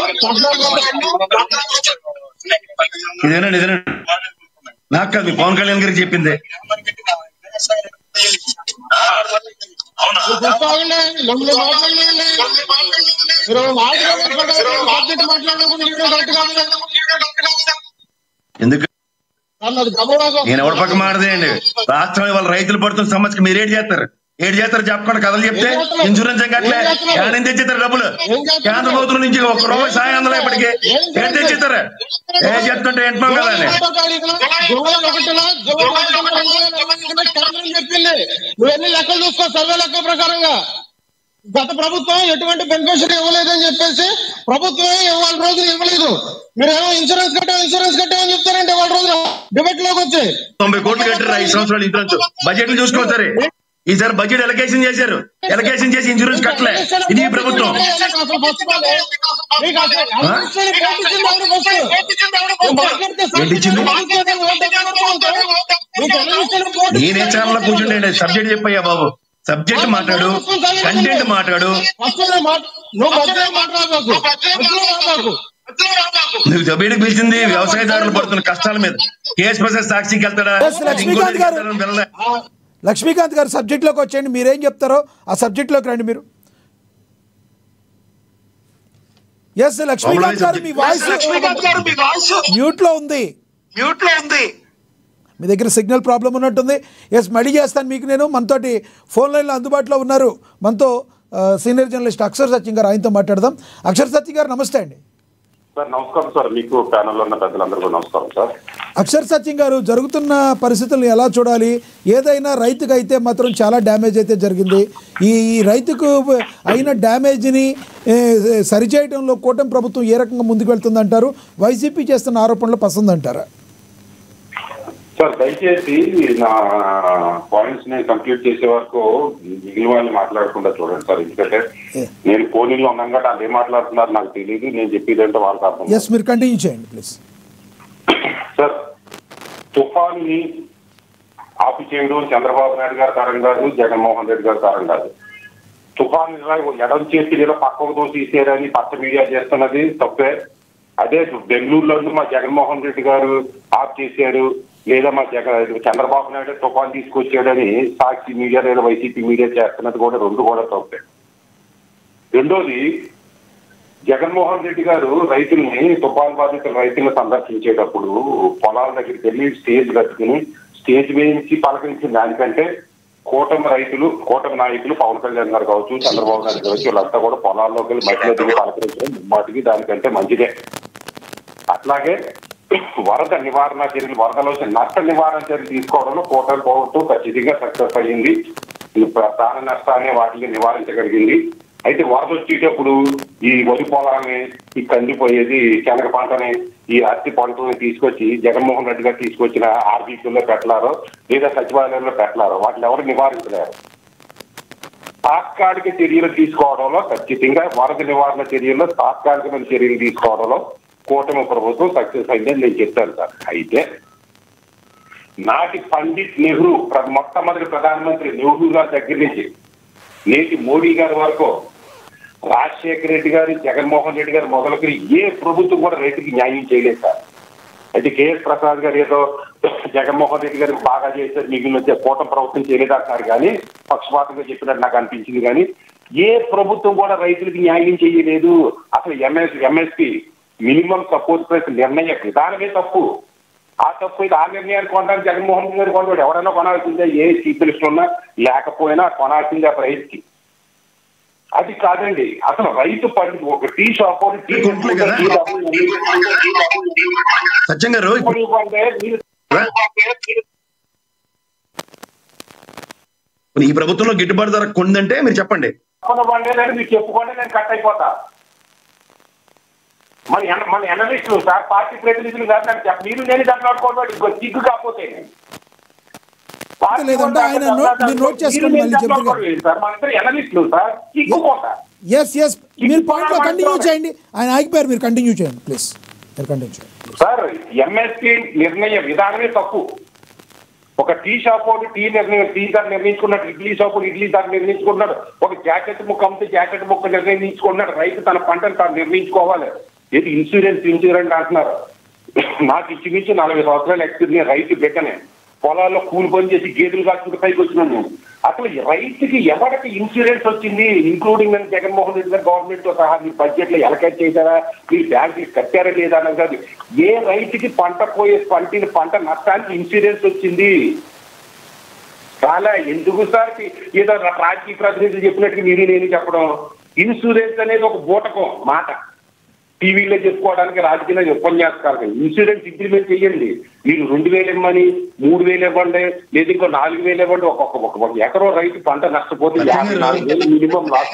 నాకు కాదు, పవన్ కళ్యాణ్ గారికి చెప్పింది. ఎందుకు నేను ఎవరి పక్క మాడదేయండి? రాష్ట్రం ఇవాళ రైతులు పడుతున్న సమస్యకి మీరు ఏడు చేస్తారు చెప్పకుండా కథలు చెప్తే ఇన్సూరెన్స్ కట్టలే, ఏం తెచ్చిస్తారు డబ్బులు? కేంద్ర ప్రభుత్వం నుంచి ₹1 సాయం అందలే ఇప్పటికి. ఏం తెచ్చిస్తారు? ఏం చెప్తుంటే ఎంటున్నాం కదా అని. చెప్పింది నువ్వు ఎన్ని లెక్కలు చూసుకో, సర్వే లెక్క ప్రకారంగా గత ప్రభుత్వం ఎటువంటి బెనిఫిషరీ ఇవ్వలేదని చెప్పేసి ప్రభుత్వమే ఇవాళ రోజున ఇవ్వలేదు. మీరేమో ఇన్సూరెన్స్ కట్టామని చెప్తారంటే ఇవాళ రోజున డిబేట్ లోకి వచ్చి 90 కోట్లు కట్టారు 5 సంవత్సరాలు ఇన్సూరెన్స్. బడ్జెట్ చూసుకోవాలి. ఈసారి బడ్జెట్ ఎలకేషన్ చేశారు, ఎలకేషన్ చేసి ఇన్సూరెన్స్ కట్టలే. ఇది ప్రభుత్వం. నేనే ఛానల్ కూర్చుంటే సబ్జెక్ట్ చెప్పయ్యా బాబు, సబ్జెక్ట్ మాట్లాడు, కంటెంట్ మాట్లాడు. నువ్వు సభ్యుడికి పిలిచింది వ్యవసాయదారులు పడుతున్న కష్టాల మీద. కేఎస్ ప్రసాద్ సాక్షికి వెళ్తాడా? లక్ష్మీకాంత్ గారు సబ్జెక్ట్ లోకి వచ్చేయండి. మీరేం చెప్తారో ఆ సబ్జెక్ట్ లోకి రండి మీరు. ఎస్ లక్ష్మీకాంత్ గారు, మీ వాయిస్ మ్యూట్ లో ఉంది. మీ దగ్గర సిగ్నల్ ప్రాబ్లం ఉన్నట్టుంది. ఎస్ మళ్ళీ చేస్తాను మీకు నేను. మనతోటి ఫోన్ లైన్లో అందుబాటులో ఉన్నారు మనతో సీనియర్ జర్నలిస్ట్ అక్షర్ సత్యం గారు. ఆయనతో మాట్లాడదాం. అక్షర్ సత్యం గారు నమస్తే అండి. సార్ నమస్కారం సార్. మీకు ప్యానల్లో ఉన్న పెద్దలందరికీ నమస్కారం సార్. అక్షర్ సత్యం గారు, జరుగుతున్న పరిస్థితులను ఎలా చూడాలి? ఏదైనా రైతుకు అయితే మాత్రం చాలా డ్యామేజ్ అయితే జరిగింది. ఈ రైతుకు అయిన డ్యామేజ్ని సరిచేయడంలో కూటమి ప్రభుత్వం ఏ రకంగా ముందుకు వెళ్తుందంటారు? వైసీపీ చేస్తున్న ఆరోపణలు పసందంటారా? సార్ దయచేసి నా పాయింట్స్ నేను కంప్లీట్ చేసే వరకు మిగిలిన వాళ్ళు మాట్లాడకుండా చూడండి సార్. ఎందుకంటే నేను ఫోన్లో ఉన్నాను కాబట్టి వాళ్ళు ఏం మాట్లాడుతున్నారు నాకు తెలియదు. నేను చెప్పేది అంటే వాళ్ళకి అర్థం. ఎస్ మీరు కంటిన్యూ చేయండి ప్లీజ్. సార్ తుఫాన్ని ఆపు చేయడం చంద్రబాబు నాయుడు గారి కారణం కాదు, జగన్మోహన్ రెడ్డి గారి కారణం కాదు. తుఫాన్ ఎడం చేసి లేదా పక్కకు దోసి తీసేయడానికి పచ్చ మీడియా చేస్తున్నది తప్పే. అదే బెంగళూరులో మా జగన్మోహన్ రెడ్డి గారు ఆఫ్ చేశారు, లేదా మా చంద్రబాబు నాయుడు తుఫాన్ తీసుకొచ్చాడని సాక్షి మీడియా లేదా వైసీపీ మీడియా చేస్తున్నది కూడా రెండు కూడా తప్పే. రెండోది, జగన్మోహన్ రెడ్డి గారు రైతుల్ని, తుఫాన్ బాధితుల రైతులను సందర్శించేటప్పుడు పొలాల దగ్గరికి వెళ్ళి స్టేజ్ కట్టుకుని స్టేజ్ వేయించి పలకరించిన దానికంటే కూటమి నాయకులు పవన్ కళ్యాణ్ గారు కావచ్చు, చంద్రబాబు నాయుడు కావచ్చు, వీళ్ళంతా కూడా పొలాల్లోకి వెళ్ళి మట్టిలో దిగి పలకరించడం మాటికి దానికంటే మంచిదే. అట్లాగే వరద నివారణ చర్యలు, వరదలో నష్ట నివారణ చర్యలు తీసుకోవడంలో కూటమి ప్రభుత్వం ఖచ్చితంగా సక్సెస్ అయ్యింది. ప్రాణ నష్టాన్ని వాటిని నివారించగలిగింది. అయితే వరద వచ్చేటప్పుడు ఈ వరి పొలాన్ని, ఈ కందిపోయేది శనగ పంటని, ఈ అరటి పంటని తీసుకొచ్చి జగన్మోహన్ రెడ్డి గారు తీసుకొచ్చిన ఆర్బీసీలో పెట్టలారో లేదా సచివాలయంలో పెట్టలారో వాటిని ఎవరు నివారించలేరు. తాత్కాలిక చర్యలు తీసుకోవడంలో ఖచ్చితంగా వరద నివారణ చర్యల్లో తాత్కాలికమైన చర్యలు తీసుకోవడంలో కూటమి ప్రభుత్వం సక్సెస్ అయిందని నేను చెప్తాను సార్. అయితే నాటి పండిట్ నెహ్రూ, మొట్టమొదటి ప్రధానమంత్రి నెహ్రూ గారి దగ్గర నుంచి నేటి మోడీ గారి వరకు, రాజశేఖర రెడ్డి గారు, జగన్మోహన్ రెడ్డి గారు మొదలుకొని ఏ ప్రభుత్వం కూడా రైతుకి న్యాయం చేయలేదు సార్. అయితే కేఎస్ ప్రసాద్ గారు ఏదో జగన్మోహన్ రెడ్డి గారికి బాగా చేశారు, మిగిలిన కూటమి ప్రభుత్వం చేయలేదంటున్నారు కానీ పక్షపాతంగా చెప్పినట్టు నాకు అనిపించింది. కానీ ఏ ప్రభుత్వం కూడా రైతులకి న్యాయం చేయలేదు. అసలు ఎంఎస్పీ మినిమం సపోర్ట్ ప్రైస్ నిర్ణయ విధానమే తప్పు. ఆ తప్పు అయితే ఆ నిర్ణయాన్ని కొనడానికి జగన్మోహన్ రెడ్డి గారు కొనవాడు. ఎవరైనా కొనాల్సిందే, ఏ చీఫ్ మినిస్టర్ ఉన్నా లేకపోయినా కొనాల్సిందే ఆ ప్రైస్ కి. అది కాదండి, అసలు రైతు పండి ఒక టీ షాప్ ఈ ప్రభుత్వంలో గిట్టుబాటు ధర కొందంటే మీరు చెప్పండి. మీరు చెప్పుకోండి, నేను కట్ అయిపోతా. మన ఎనలిస్టులు సార్, పార్టీ ప్రతినిధులు సార్, నాకు మీరు నేను దెబ్బలాడుకోవడం ఇంకో సిగ్గు కాకపోతే ఎనలిస్టులు సార్ సిగ్గుపోతా. మీరు పాయింట్ లో కంటిన్యూ చేయండి. ఆయన ఆగిపోయారు, మీరు కంటిన్యూ చేయండి ప్లీజ్. సార్ ఎంఎస్పీ నిర్ణయ విధానమే తప్పు. ఒక టీ షాప్ వాడు టీ ధర నిర్ణయించుకున్నాడు, ఇడ్లీ షాప్ ఇడ్లీ ధర నిర్ణయించుకున్నాడు, ఒక జాకెట్ ముక్క అమ్మితే జాకెట్ ముక్క నిర్ణయించుకున్నాడు. రైతు తన పంటను తాను నిర్ణయించుకోవాలి. ఏది ఇన్సూరెన్స్ అంటున్నారు. నాకు ఇంచుమించు 40 సంవత్సరాలు ఎక్స్పీరియన్స్. రైతు బిడ్డనే, పొలాల్లో కూలి పని చేసి గేదెలు కాచుకుంటే పైకి వచ్చినాను నేను. అసలు రైతుకి ఎవరికి ఇన్సూరెన్స్ వచ్చింది, ఇంక్లూడింగ్ జగన్మోహన్ రెడ్డి గారు గవర్నమెంట్ తో సహా మీరు బడ్జెట్ లో ఎలకేట్ చేశారా, మీరు బ్యాంకు కట్టారా లేదా అన్నది కాదు. ఏ రైతుకి పంట నష్టానికి ఇన్సూరెన్స్ వచ్చింది? చాలా ఎందుకు సార్ ఏదో రాజకీయ ప్రతినిధులు చెప్పినట్టుగా మీరు నేను చెప్పడం. ఇన్సూరెన్స్ అనేది ఒక బూటకం మాట. టీవీలో చెప్పుకోవడానికి రాజకీయ ఉపన్యాసకాలు ఇన్సూరెన్స్ ఇంప్లిమెంట్ చేయండి. మీరు 2,000 ఇవ్వమని 3,000 ఇవ్వండి, లేదా ఇంకో 4,000 ఇవ్వండి. ఒక్కొక్క ఎకరో రైతు పంట నష్టపోతే 54,000 మినిమం లాస్.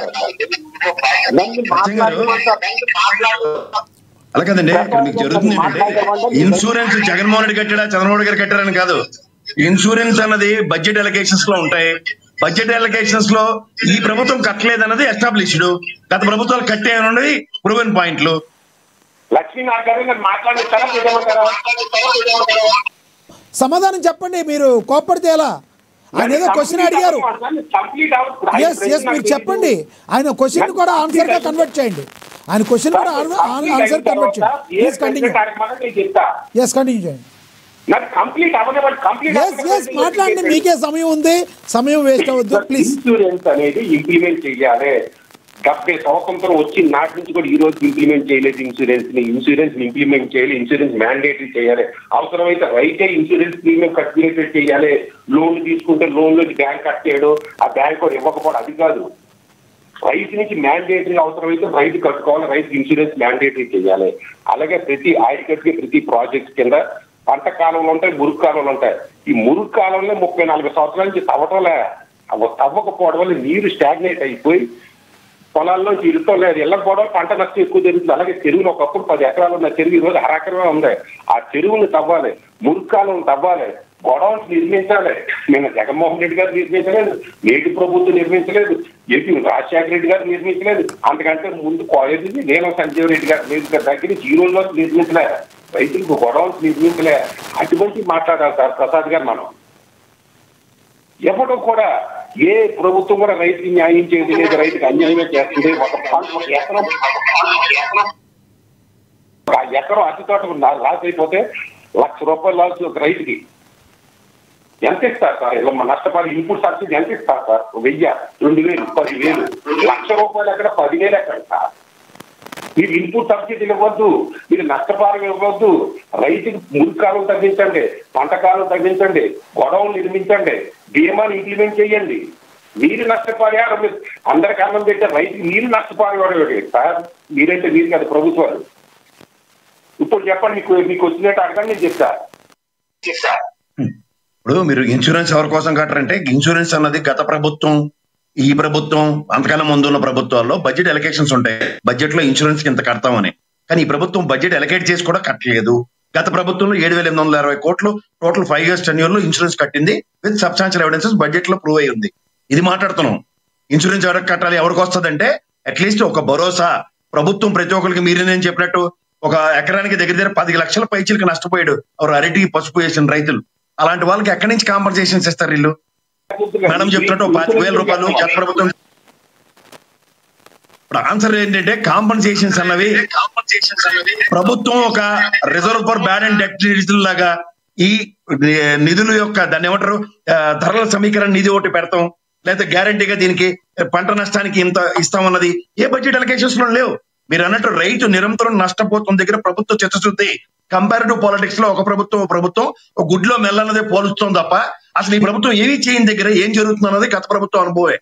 అలా కదండి, ఇక్కడ మీకు జరుగుతుంది ఏంటంటే ఇన్సూరెన్స్ జగన్మోహన్ రెడ్డి కట్టాడా చంద్రబాబు గారు కట్టారని కాదు. ఇన్సూరెన్స్ అన్నది బడ్జెట్ అలొకేషన్స్ లో ఉంటాయి. బడ్జెట్ అలొకేషన్స్ లో ఈ ప్రభుత్వం కట్టలేదు అన్నది ఎస్టాబ్లిష్డ్, గత ప్రభుత్వాలు కట్టే అన్నది ప్రూవెన్ పాయింట్లు. సమాధానం చెప్పండి, మీరు కోప్పడితే ఎలా? ఆయన ఏదో క్వశ్చన్ అడిగారు, మీరు చెప్పండి. ఆయన క్వశ్చన్ కూడా ఆన్సర్ గా కన్వర్ట్ చేయండి. ఆయన క్వశ్చన్ కూడా ఆన్సర్ కన్వర్ట్ చేయండి. Please continue. ఎస్, కంటిన్యూ చేయండి. మాట్లాడండి, మీకే సమయం ఉంది, సమయం వేస్ట్ అవ్వద్దు ప్లీజ్. ఇన్సూరెన్స్ అనేది ఇంప్లిమెంట్ చేయాలి. 70 స్వాతంత్రం వచ్చిన నాటి నుంచి కూడా ఈ రోజు ఇంప్లిమెంట్ చేయలేదు. ఇన్సూరెన్స్ ఇంప్లిమెంట్ చేయాలి. ఇన్సూరెన్స్ మ్యాండేటరీ చేయాలి. అవసరమైతే రైతే ఇన్సూరెన్స్ ప్రీమియం కట్టినట్టు చేయాలి. లోన్ తీసుకుంటే లోన్ లో బ్యాంక్ కట్టేయడం, ఆ బ్యాంక్ కూడా ఇవ్వకపోవడం అది కాదు. రైతు నుంచి మ్యాండేటరీ అవసరమైతే రైతు కట్టుకోవాలి. రైతు ఇన్సూరెన్స్ మ్యాండేటరీ చేయాలి. అలాగే ప్రతి ఆయకట్టుకి ప్రతి ప్రాజెక్ట్ కింద పంట కాలంలో ఉంటాయి, మురుగు కాలంలో ఉంటాయి. ఈ మురుగు కాలంలో 34 సంవత్సరాల నుంచి తవ్వటంలే. తవ్వకపోవడం వల్ల నీరు స్టాగ్నేట్ అయిపోయి పొలాల్లోంచి ఇరుతో లేదు. వెళ్ళకపోవడం పంట నష్టం ఎక్కువ జరుగుతుంది. అలాగే చెరువులు ఒకప్పుడు 10 ఎకరాలు ఉన్న చెరువు ఈ రోజు అరెకరమే ఉంది. ఆ చెరువును తవ్వాలి, మురుగు కాలం తవ్వాలి, గొడవన్స్ నిర్మించాలి. నిన్న జగన్మోహన్ రెడ్డి గారు నిర్మించలేదు, నేటి ప్రభుత్వం నిర్మించలేదు, ఏపీ రాజశేఖర రెడ్డి గారు నిర్మించలేదు, అంతకంటే ముందు కాలేజీ నేను సంజీవ్ రెడ్డి గారు దగ్గర నుంచి ఈ రోజు వరకు నిర్మించలే. రైతులకు గొడవన్స్ నిర్మించలే. అటువంటి మాట్లాడాలి సార్ ప్రసాద్ గారు. మనం ఎప్పుడు కూడా ఏ ప్రభుత్వం కూడా రైతుకి న్యాయం చేయదు లేదు, రైతుకి అన్యాయమే చేస్తుంది. ఒక ఎకరం అతి తోట లాస్ అయిపోతే ₹1,00,000 లాస్ ఒక రైతుకి ఎంత ఇస్తారు సార్? ఇలా నష్టపడి ఇన్పుట్ సబ్సిడీ ఎంత ఇస్తారు సార్? 1000, 2000, 10,000. ₹1,00,000 ఎక్కడ, 10,000 ఎక్కడ సార్? మీరు ఇన్పుట్ సబ్సిడీలు ఇవ్వద్దు, మీరు నష్టపరిహారం ఇవ్వద్దు. రైతుకి మురుగు కాలం తగ్గించండి, పంట కాలం తగ్గించండి, గొడవలు నిర్మించండి, బీమాను ఇంప్లిమెంట్ చేయండి. మీరు నష్టపరిహారం అందరికి అన్నం పెట్టే రైతుకి మీరు నష్టపరిహారం సార్. మీరంటే మీరు కదా ప్రభుత్వాలు. ఇప్పుడు చెప్పండి, మీకు వచ్చినట్టు అడగండి, నేను చెప్తా. ఇప్పుడు మీరు ఇన్సూరెన్స్ ఎవరి కోసం కట్టరంటే, ఇన్సూరెన్స్ అన్నది గత ప్రభుత్వం, ఈ ప్రభుత్వం, అంతకాలం ముందు ఉన్న ప్రభుత్వాల్లో బడ్జెట్ ఎలకేషన్స్ ఉంటాయి. బడ్జెట్ లో ఇన్సూరెన్స్ కి ఇంత కడతామని. కానీ ఈ ప్రభుత్వం బడ్జెట్ ఎలకేట్ చేసి కూడా కట్టలేదు. గత ప్రభుత్వంలో 7,820 కోట్లు టోటల్ 5 years టెన్యూర్ లో ఇన్సూరెన్స్ కట్టింది విత్ సబ్స్టాన్షియల్ ఎవిడెన్సెస్ బడ్జెట్ లో ప్రూవ్ అయి ఉంది. ఇది మాట్లాడుతున్నాం. ఇన్సూరెన్స్ ఎవరికి కట్టాలి, ఎవరికి వస్తుందంటే అట్లీస్ట్ ఒక భరోసా. ప్రభుత్వం ప్రతి ఒక్కరికి మీరు నేను చెప్పినట్టు ఒక ఎకరానికి దగ్గర 10 లక్షల పైచీలకు నష్టపోయాడు ఎవరు అరటి పసుపు వేసిన రైతులు. అలాంటి వాళ్ళకి ఎక్కడి నుంచి కాంపన్సేషన్స్ ఇస్తారు వీళ్ళు? మేడం చెప్పినట్టు ₹5,000 గత ప్రభుత్వం. ఇప్పుడు ఆన్సర్ ఏంటంటే కాంపన్సేషన్స్ అన్నవి ప్రభుత్వం ఒక reserve for bad and debt నిధుల్లాగా ఈ నిధుల యొక్క దాన్ని ఏమంటారు ధరల సమీకరణ నిధి ఒకటి పెడతాం, లేదా గ్యారంటీగా దీనికి పంట నష్టానికి ఇంత ఇస్తామన్నది ఏ బడ్జెట్ అలొకేషన్స్ లో లేవు. మీరు అన్నట్టు రైతు నిరంతరం నష్టపోతున్న దగ్గర ప్రభుత్వ చిత్తశుద్ధి కంపారిటివ్ పాలిటిక్స్ లో ఒక ప్రభుత్వం ఒక గుడ్లో మెల్లన్నదే పోలుస్తుంది తప్ప అసలు ఈ ప్రభుత్వం ఏమీ చేయని దగ్గర ఏం జరుగుతుంది అన్నది గత ప్రభుత్వం అనుభవే.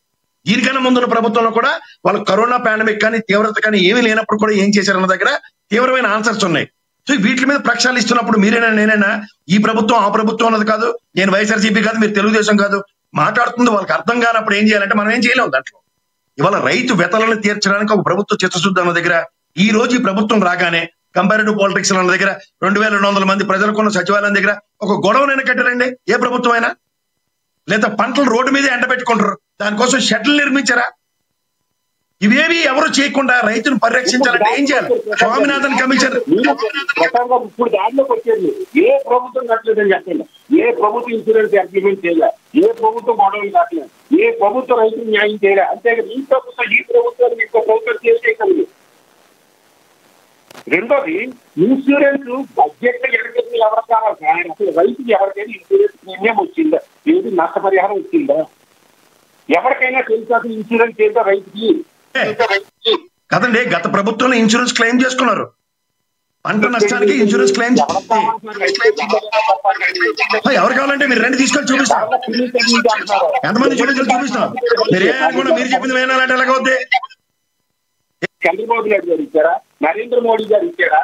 దీనికన్నా ముందున్న ప్రభుత్వంలో కూడా వాళ్ళు కరోనా పాండమిక్ కానీ తీవ్రత కానీ ఏమీ లేనప్పుడు కూడా ఏం చేశారన్న దగ్గర తీవ్రమైన ఆన్సర్స్ ఉన్నాయి. సో వీటి మీద ప్రక్షాళన ఇస్తున్నప్పుడు మీరేనా నేనైనా ఈ ప్రభుత్వం ఆ ప్రభుత్వం అన్నది కాదు, నేను వైఎస్ఆర్సీపీ కాదు, మీరు తెలుగుదేశం కాదు మాట్లాడుతుంది. వాళ్ళకి అర్థం కానప్పుడు ఏం చేయాలంటే మనం ఏం చేయలేము దాంట్లో. ఇవాళ రైతు వెతలను తీర్చడానికి ఒక ప్రభుత్వ చిత్తశుద్ధి అన్న దగ్గర ఈ రోజు ఈ ప్రభుత్వం రాగానే కంపారిటివ్ పాలిటిక్స్ అన్న దగ్గర 2,200 మంది ప్రజలకున్న సచివాలయం దగ్గర ఒక గొడవనైనా కట్టారండి ఏ ప్రభుత్వం అయినా? లేదా పంటలు రోడ్డు మీదే ఎండబెట్టుకుంటారు, దానికోసం షెడ్లు నిర్మించారా? ఇవేవి ఎవరు చేయకుండా రైతును పరిరక్షించాలంటే ఏం చేయాలి? స్వామినాథన్ కమిషన్ ఇప్పుడు దాంట్లోకి వచ్చేది ఏ ప్రభుత్వం కట్టలేదని చెప్పండి. ఏ ప్రభుత్వం ఇన్సూరెన్స్ ఇంప్లిమెంట్ చేయలే, ఏ ప్రభుత్వం గొడవలు కట్టలేదు, ఏ ప్రభుత్వం రైతులు న్యాయం చేయలే. అంతేగాని ఈ ప్రభుత్వాన్ని ఇంకో ప్రభుత్వం చేసేయగలదు. రెండోది ఇన్సూరెన్స్ బడ్జెట్ ఎక్కడికి ఎవరు కావాలి? అసలు రైతుకి ఎవరికైనా ఇన్సూరెన్స్ ప్రీమియం వచ్చిందా, ఏది నష్టపరిహారం వచ్చిందా? ఎవరికైనా తెలుసా ఇన్సూరెన్స్ ఏంటో రైతుకి? కదండి, గత ప్రభుత్వంలో ఇన్సూరెన్స్ క్లెయిమ్ చేసుకున్నారు. పంట నష్టానికి ఇన్సూరెన్స్ క్లెయిమ్ ఎవరు కావాలంటే మీరు రెండు తీసుకొని చూపిస్తాం. ఎంతమంది చూపిస్తాం? మీరు ఏమనుకున్నా మీరు చెప్పింది వినాలంటే ఎలాగవుద్ది? చంద్రబాబు నాయుడు గారు ఇచ్చారా? నరేంద్ర మోడీ గారు ఇచ్చారా?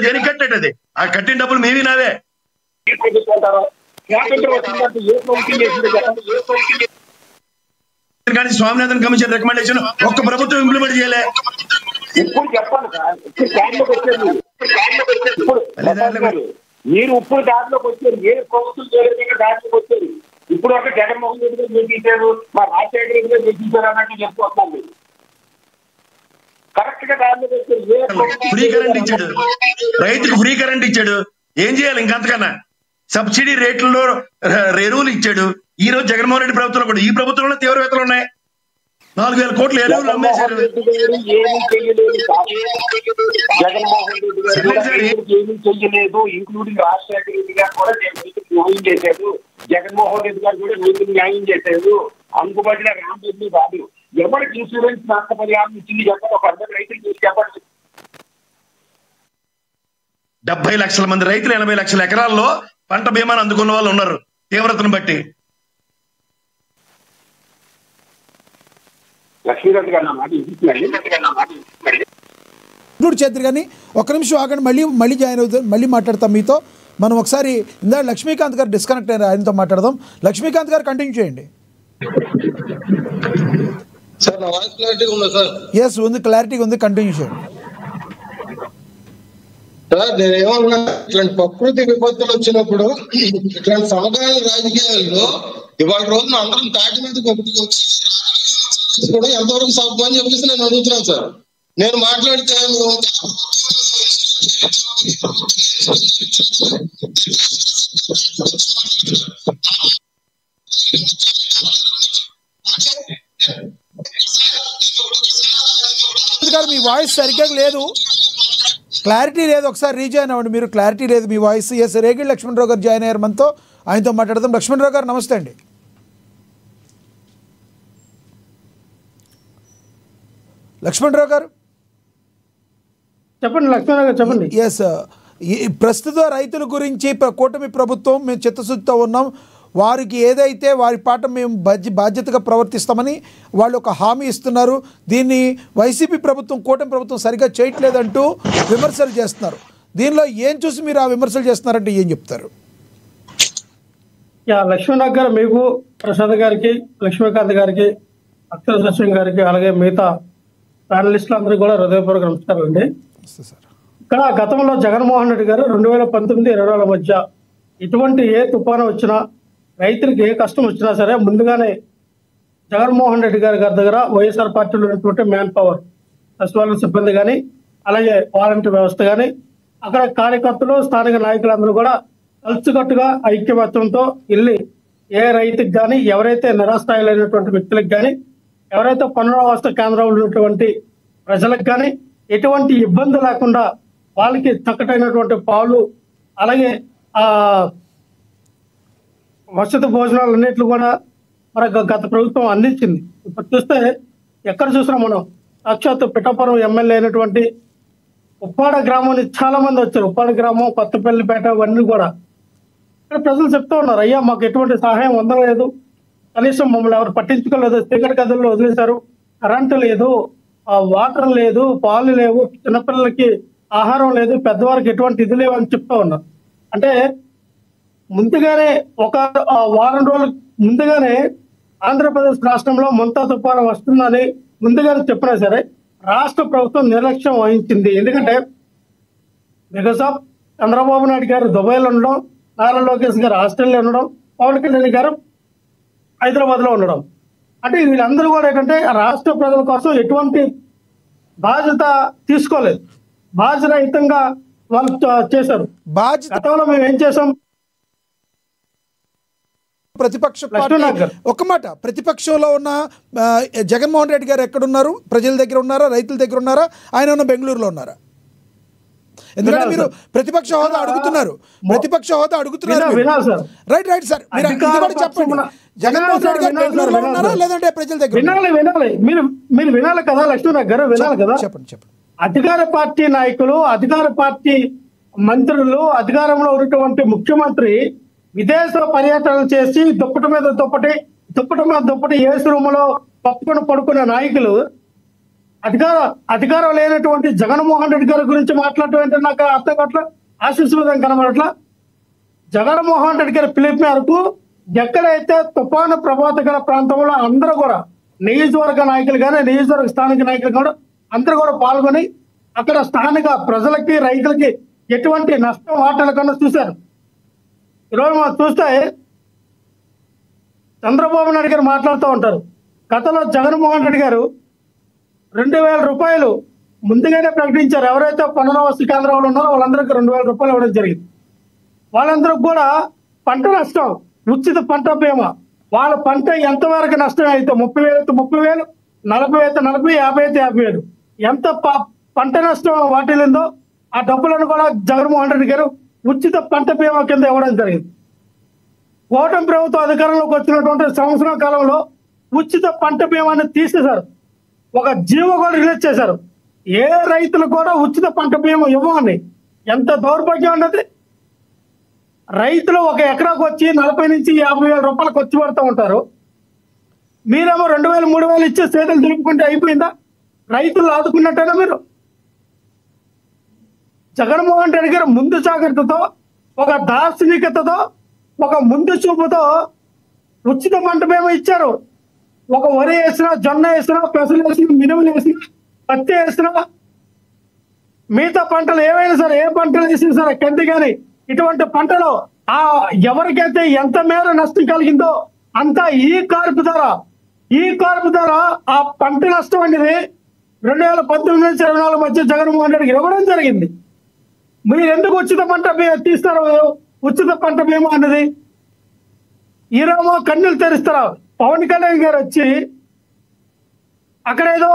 దేనికి కట్టాడు? అది ఆ కట్టిన డబ్బులు మేమీ నావే. స్వాతంత్రం వచ్చిందంటే ఏ ప్రభుత్వం చేసింది చెప్పండి? ఏ ప్రభుత్వం? కానీ స్వామినాథన్ కమిషన్ రికమెండేషన్ ఒక్క ప్రభుత్వం ఇంప్లిమెంట్ చేయలే. ఇప్పుడు చెప్పండి సార్, ఇప్పుడు దారిలోకి వచ్చారు మీరు ఇప్పుడు దారిలోకి వచ్చారు. ఏ ప్రభుత్వం చేయలేదు దారిలోకి వచ్చారు. ఇప్పుడు ఒక జగన్మోహన్ రెడ్డి గారు నిర్మించారు, మా రాజశేఖర రెడ్డి గారు నిర్మించారు అన్నట్టు చెప్పుకుంటున్నాం. మీరు కరెక్ట్ గా దారిలోకి వచ్చారు. ఫ్రీ కరెంట్ ఇచ్చాడు, రైతుకు ఫ్రీ కరెంట్ ఇచ్చాడు. ఏం చేయాలి ఇంకంతకన్నా? సబ్సిడీ రేట్లలో ఎరువులు ఇచ్చాడు. ఈ రోజు జగన్మోహన్ రెడ్డి ప్రభుత్వంలో కూడా, ఈ ప్రభుత్వంలో తీవ్రవేత్తలు ఉన్నాయి. 4,000 కోట్లు ఎరువులు అమ్మేశారు. జగన్మోహన్ రెడ్డి గారు ఏమీ చెయ్యలేదు, ఇంక్లూడింగ్ రాజశేఖర రెడ్డి గారు కూడా న్యాయం చేశారు. జగన్మోహన్ రెడ్డి గారు కూడా రైతులు న్యాయం చేశారు. అందుబాటులో రామరెడ్డి కాదు. ఎవరికి ఇన్సూరెన్స్ నష్టపరిహారం ఇచ్చింది చెప్పండి? ఒక 100 రైతులు చూసి చెప్పండి. 70 లక్షల మంది రైతులు 80 లక్షల ఎకరాల్లో పంట బీమాను అందుకున్న వాళ్ళు ఉన్నారు తీవ్రతను బట్టి. లక్ష్మీకాంత్ గారు నా మాట ఇంక్లూడ్ చేద్దరు కానీ ఒక్క నిమిషం ఆగండి, మళ్ళీ జాయిన్ అవుతాం, మళ్ళీ మాట్లాడతాం మీతో. మనం ఒకసారి ఇందాక లక్ష్మీకాంత్ గారు డిస్కనెక్ట్ అయ్యారు, ఆయనతో మాట్లాడదాం. లక్ష్మీకాంత్ గారు కంటిన్యూ చేయండి. ఎస్ ఉంది, క్లారిటీగా ఉంది, కంటిన్యూ చేయండి. సార్ నేనేమన్నా ఇట్లాంటి ప్రకృతి విపత్తులు వచ్చినప్పుడు ఇట్లాంటి సమకాలీన రాజకీయాల్లో ఇవాళ రోజున అందరం తాటి మీద కొట్టుకొచ్చి కూడా ఎంతవరకు సభ అని చెప్పేసి నేను అడుగుతున్నాను సార్. నేను మాట్లాడితే మీ వాయిస్ సరిగ్గా లేదు, క్లారిటీ లేదు. ఒకసారి రీజాయిన్ అవ్వండి, మీరు క్లారిటీ లేదు మీ వాయిస్. ఎస్, రేగిడి లక్ష్మణరావు గారు జాయిన్ అయ్యారు మనతో, ఆయనతో మాట్లాడదాం. లక్ష్మణరావు గారు నమస్తే అండి. లక్ష్మణరావు గారు చెప్పండి. లక్ష్మణరావు గారు చెప్పండి. ఎస్, ప్రస్తుత రైతుల గురించి కూటమి ప్రభుత్వం మేము చిత్తశుద్ధితో ఉన్నాం, వారికి ఏదైతే వారి పాట మేము బాధ్యతగా ప్రవర్తిస్తామని వాళ్ళు ఒక హామీ ఇస్తున్నారు. దీన్ని వైసీపీ ప్రభుత్వం, కూటమి ప్రభుత్వం సరిగ్గా చేయట్లేదంటూ విమర్శలు చేస్తున్నారు. దీనిలో ఏం చూసి మీరు ఆ విమర్శలు చేస్తున్నారంటే ఏం చెప్తారు? లక్ష్మణరావు గారు, మీకు, ప్రసాద్ గారికి, లక్ష్మీకాంత్ గారికి, అక్షర సత్యం గారికి, అలాగే మిగతా ప్యానలిస్టులు అందరికీ కూడా హృదయపూర్వక నమస్కారం అండి. ఇక్కడ గతంలో జగన్మోహన్ రెడ్డి గారు 2019-20 మధ్య ఇటువంటి ఏ తుఫాను వచ్చినా, రైతులకు ఏ కష్టం వచ్చినా సరే ముందుగానే జగన్మోహన్ రెడ్డి గారి దగ్గర వైఎస్ఆర్ పార్టీలో ఉన్నటువంటి మ్యాన్ పవర్, సచివాలయ సిబ్బంది కానీ, అలాగే వాలంటీర్ వ్యవస్థ కానీ, అక్కడ కార్యకర్తలు, స్థానిక నాయకులందరూ కూడా కలిసికట్టుగా ఐక్యమత్యంతో వెళ్ళి ఏ రైతుకి కానీ, ఎవరైతే నిరాశ్రయులైనటువంటి వ్యక్తులకు కానీ, ఎవరైతే పునరావాస కేంద్రంలో ఉన్నటువంటి ప్రజలకు కానీ ఎటువంటి ఇబ్బంది లేకుండా వాళ్ళకి చక్కటైనటువంటి పాలు, అలాగే వసతి భోజనాలు అన్నిట్లు కూడా మన గత ప్రభుత్వం అందించింది. ఇప్పుడు చూస్తే ఎక్కడ చూసినా మనం సాక్షాత్తు పిఠాపురం ఎమ్మెల్యే అయినటువంటి ఉప్పాడ గ్రామం నుంచి చాలా మంది వచ్చారు. ఉప్పాడ గ్రామం, కొత్తపల్లిపేట, ఇవన్నీ కూడా ఇక్కడ ప్రజలు చెప్తూ ఉన్నారు, అయ్యా మాకు ఎటువంటి సహాయం అందలేదు, కనీసం మమ్మల్ని ఎవరు పట్టించుకోలేదు, చీకటి గదుల్లో వదిలేశారు, కరెంటు లేదు, వాటర్ లేదు, పాలు లేవు, చిన్నపిల్లలకి ఆహారం లేదు, పెద్దవారికి ఎటువంటి ఇది లేవు అని చెప్తా ఉన్నారు. అంటే ముందుగానే ఒక వారం రోజులు ముందుగానే ఆంధ్రప్రదేశ్ రాష్ట్రంలో మొంతా తుఫాను వస్తుందని ముందుగానే చెప్పినా సరే రాష్ట్ర ప్రభుత్వం నిర్లక్ష్యం వహించింది. ఎందుకంటే బికాస్ ఆఫ్ చంద్రబాబు నాయుడు గారు దుబాయ్లో ఉండడం, నారా లోకేష్ గారు ఆస్ట్రేలియా ఉండడం, పవన్ కళ్యాణ్ గారు హైదరాబాద్ లో ఉండడం, అంటే వీళ్ళందరూ కూడా ఏంటంటే రాష్ట్ర ప్రజల కోసం ఎటువంటి బాధ్యత తీసుకోలేదు, బాధ్యరహితంగా వాళ్ళు చేశారు. గతంలో మేము ఏం చేసాం, ప్రతిపక్ష పార్టీ ఒక మాట, ప్రతిపక్షంలో ఉన్న జగన్మోహన్ రెడ్డి గారు ఎక్కడున్నారు? ప్రజల దగ్గర ఉన్నారా, రైతుల దగ్గర ఉన్నారా, ఆయన ఉన్న బెంగళూరులో ఉన్నారా? ఎందుకంటే మీరు ప్రతిపక్ష హోదా అడుగుతున్నారు, రైట్ రైట్ సార్, మీరు ఇది కూడా చెప్పండి. జగన్మోహన్ రెడ్డి గారు బెంగళూరులో ఉన్నారా లేదంటే ప్రజల దగ్గర? వినాలి మీరు వినాలి కదా లక్ష్మణరావు గారు, వినాలి కదా. చెప్పండి. అధికార పార్టీ నాయకులు, అధికార పార్టీ మంత్రులు, అధికారంలో ఉన్నటువంటి ముఖ్యమంత్రి విదేశ పర్యటనలు చేసి దుప్పటి మీద దుప్పటి ఏసు రూములో పప్పుకొని పడుకునే నాయకులు అధికారం లేనటువంటి జగన్మోహన్ రెడ్డి గారి గురించి మాట్లాడటం అంటే నాకు అర్థం కావట్లా, ఆశీస్సులు కనబడట్లా. జగన్మోహన్ రెడ్డి గారి పిలుపు మేరకు ఎక్కడైతే తుఫాను ప్రభావిత ప్రాంతంలో అందరూ కూడా నియోజకవర్గ నాయకులు కానీ నియోజకవర్గ స్థానిక నాయకులు కూడా అందరూ కూడా పాల్గొని అక్కడ స్థానిక ప్రజలకి రైతులకి ఎటువంటి నష్టం వాటిల్లకుండా చూశారు. ఈరోజు మనం చూస్తే చంద్రబాబు నాయుడు గారు మాట్లాడుతూ ఉంటారు. గతంలో జగన్మోహన్ రెడ్డి గారు 2,000 రూపాయలు ముందుగానే ప్రకటించారు. ఎవరైతే పునరావాస కేంద్రంలో ఉన్నారో వాళ్ళందరికీ 2,000 రూపాయలు ఇవ్వడం జరిగింది. వాళ్ళందరికీ కూడా పంట నష్టం ఉచిత పంట బీమా, వాళ్ళ పంట ఎంతవరకు నష్టం అయితే 30,000 అయితే 30,000, 40 అయితే 40, 50 అయితే 50,000 ఎంత పంట నష్టం వాటిల్లిందో ఆ డబ్బులను కూడా జగన్మోహన్ రెడ్డి గారు ఉచిత పంట బీమా కింద ఇవ్వడం జరిగింది. కూటమి ప్రభుత్వం అధికారంలోకి వచ్చినటువంటి సంవత్సరం కాలంలో ఉచిత పంట బీమాని తీసేశారు. ఒక జీవో కూడా రిలీజ్ చేశారు. ఏ రైతులు కూడా ఉచిత పంట బీమా ఇవ్వమని. ఎంత దౌర్భాగ్యం ఉన్నది. రైతులు ఒక ఎకరాకు వచ్చి 40,000 నుంచి 50,000 రూపాయలు ఖర్చు పెడతా ఉంటారు. మీరేమో 2,000, 3,000 ఇచ్చి చేతులు దులుపుకుంటే అయిపోయిందా? రైతులు ఆదుకున్నట్టేనా మీరు? జగన్మోహన్ రెడ్డి గారు ముందు జాగ్రత్తతో, ఒక దార్శనికతతో, ఒక ముందు చూపుతో ఉచిత పంట బీమా ఇచ్చారు. ఒక వరి వేసినా, జొన్న వేసినా, పెసలు వేసినా, మినుములు వేసినా, పత్తి వేసినా, మిగతా పంటలు ఏవైనా సరే, ఏ పంటలు వేసినా సరే కంది కానీ ఇటువంటి పంటలో ఎవరికైతే ఎంత మేర నష్టం కలిగిందో అంతా ఈ కార్పు ద్వారా ఆ పంట నష్టం అనేది 2019 నుంచి 24 మధ్య జగన్మోహన్ రెడ్డికి ఇవ్వడం జరిగింది. మీరు ఎందుకు ఉచిత పంట తీస్తారో ఉచిత పంట బీమా అన్నది? ఈరోజు కన్నులు తెరుస్తారా? పవన్ కళ్యాణ్ గారు వచ్చి అక్కడేదో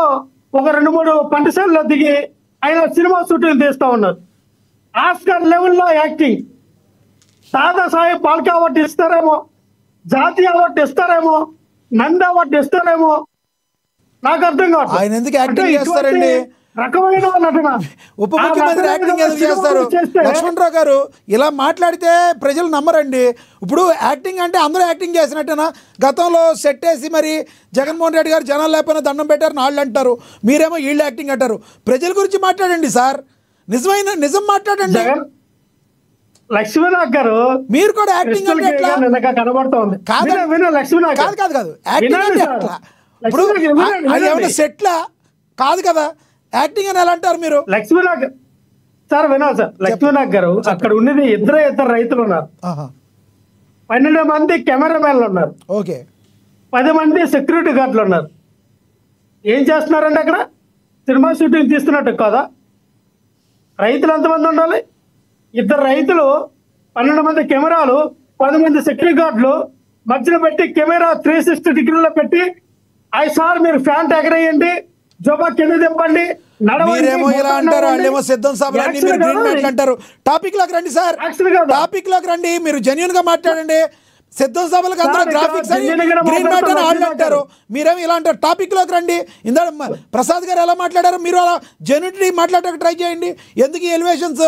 ఒక 2-3 పంటశాలలో దిగి ఆయన సినిమా షూటింగ్ తీస్తా ఉన్నారు. ఆస్కార్ లెవెల్లో యాక్టింగ్. దాదాసాహెబ్ ఫాల్కే అవార్డు ఇస్తారేమో, జాతీయ అవార్డు ఇస్తారేమో, నంది అవార్డు ఇస్తారేమో, నాకు అర్థం కాదు. ఆయన ఎందుకు యాక్టింగ్ చేస్తారండి? రకమైన నటన. ఉప ముఖ్యమంత్రి యాక్టింగ్ ఎందుకు చేస్తారు? లక్ష్మణరావు గారు ఇలా మాట్లాడితే ప్రజలు నమ్మరండి. ఇప్పుడు యాక్టింగ్ అంటే అందరూ యాక్టింగ్ చేసినట్టేనా? గతంలో సెట్ వేసి మరి జగన్మోహన్ రెడ్డి గారు జనాలు లేకపోయినా దండం పెట్టారు వాళ్ళు అంటారు, మీరేమో వీళ్ళు యాక్టింగ్ అంటారు. ప్రజల గురించి మాట్లాడండి సార్, నిజం మాట్లాడండి. లక్ష్మీనాథ్ గారు మీరు కూడా యాక్టింగ్ అంటే ఎట్లా కనబడుతోంది? లక్ష్మీనాథ్ కాదు యాక్టింగ్ అంటే ఎట్లా? ఇప్పుడు అది ఏమైనా సెట్లా కాదు కదా, యాక్టింగ్ అని ఎలా అంటారు మీరు? లక్ష్మీనాథ్ సార్ వినాలి సార్. లక్ష్మీనాథ్ గారు అక్కడ ఉన్నది ఇద్దరు రైతులు ఉన్నారు, 12 మంది కెమెరామెన్లు ఉన్నారు, ఓకే, 10 మంది సెక్యూరిటీ గార్డులు ఉన్నారు. ఏం చేస్తున్నారండి అక్కడ? సినిమా షూటింగ్ తీస్తున్నట్టు కాదా? రైతులు ఎంతమంది ఉండాలి? 2 రైతులు, 12 మంది కెమెరాలు, 10 మంది సెక్యూరిటీ గార్డులు మధ్యలో పెట్టి కెమెరా 360 డిగ్రీలో పెట్టి, అయ్యి సార్ మీరు ఫ్యాన్ ఎగరేయండి, జోబా కింద దింపండి, మీరేమో ఇలా అంటారు, వాళ్ళేమో సిద్ధం సభలన్నీ మీరు గ్రీన్ మ్యాట్లు అంటారు. టాపిక్ లోకి రండి సార్, టాపిక్ లోకి రండి. మీరు జెన్యూన్ గా మాట్లాడండి. సిద్ధం సభలకు అందరూ గ్రాఫిక్స్ అని గ్రీన్ మ్యాట్ అని వాళ్ళు అంటారు, మీరేమో ఇలా అంటారు. టాపిక్ లోకి రండి. ఇందా ప్రసాద్ గారు ఎలా మాట్లాడారు, మీరు అలా జెన్యూనిటీ మాట్లాడడానికి ట్రై చేయండి. ఎందుకు ఎలివేషన్స్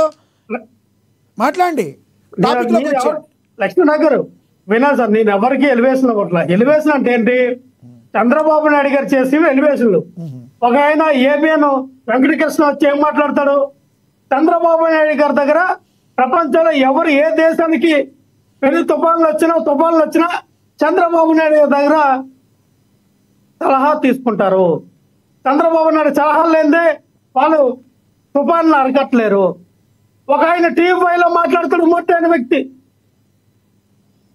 మాట్లాడండి. టాపిక్ లోకి వచ్చి లక్ష్మీనాథ్ గారు వినాలి సార్. నేను ఎవరికి ఎలివేషన్ అవ్వట్లా. ఎలివేషన్ అంటే ఏంటి? చంద్రబాబు నాయుడు గారు చేసిన ఎలివేషన్లు. ఒక ఆయన ఏబిఎన్ వెంకటకృష్ణ వచ్చి ఏం మాట్లాడతాడు? చంద్రబాబు నాయుడు గారి దగ్గర ప్రపంచంలో ఎవరు ఏ దేశానికి పెళ్లి తుఫాన్లు వచ్చినా చంద్రబాబు నాయుడు గారి దగ్గర సలహా తీసుకుంటారు. చంద్రబాబు నాయుడు సలహాలు లేదే వాళ్ళు తుఫాన్లు అరకట్లేరు. ఒక ఆయన టీవీలో మాట్లాడుతాడు, మొట్టైన వ్యక్తి.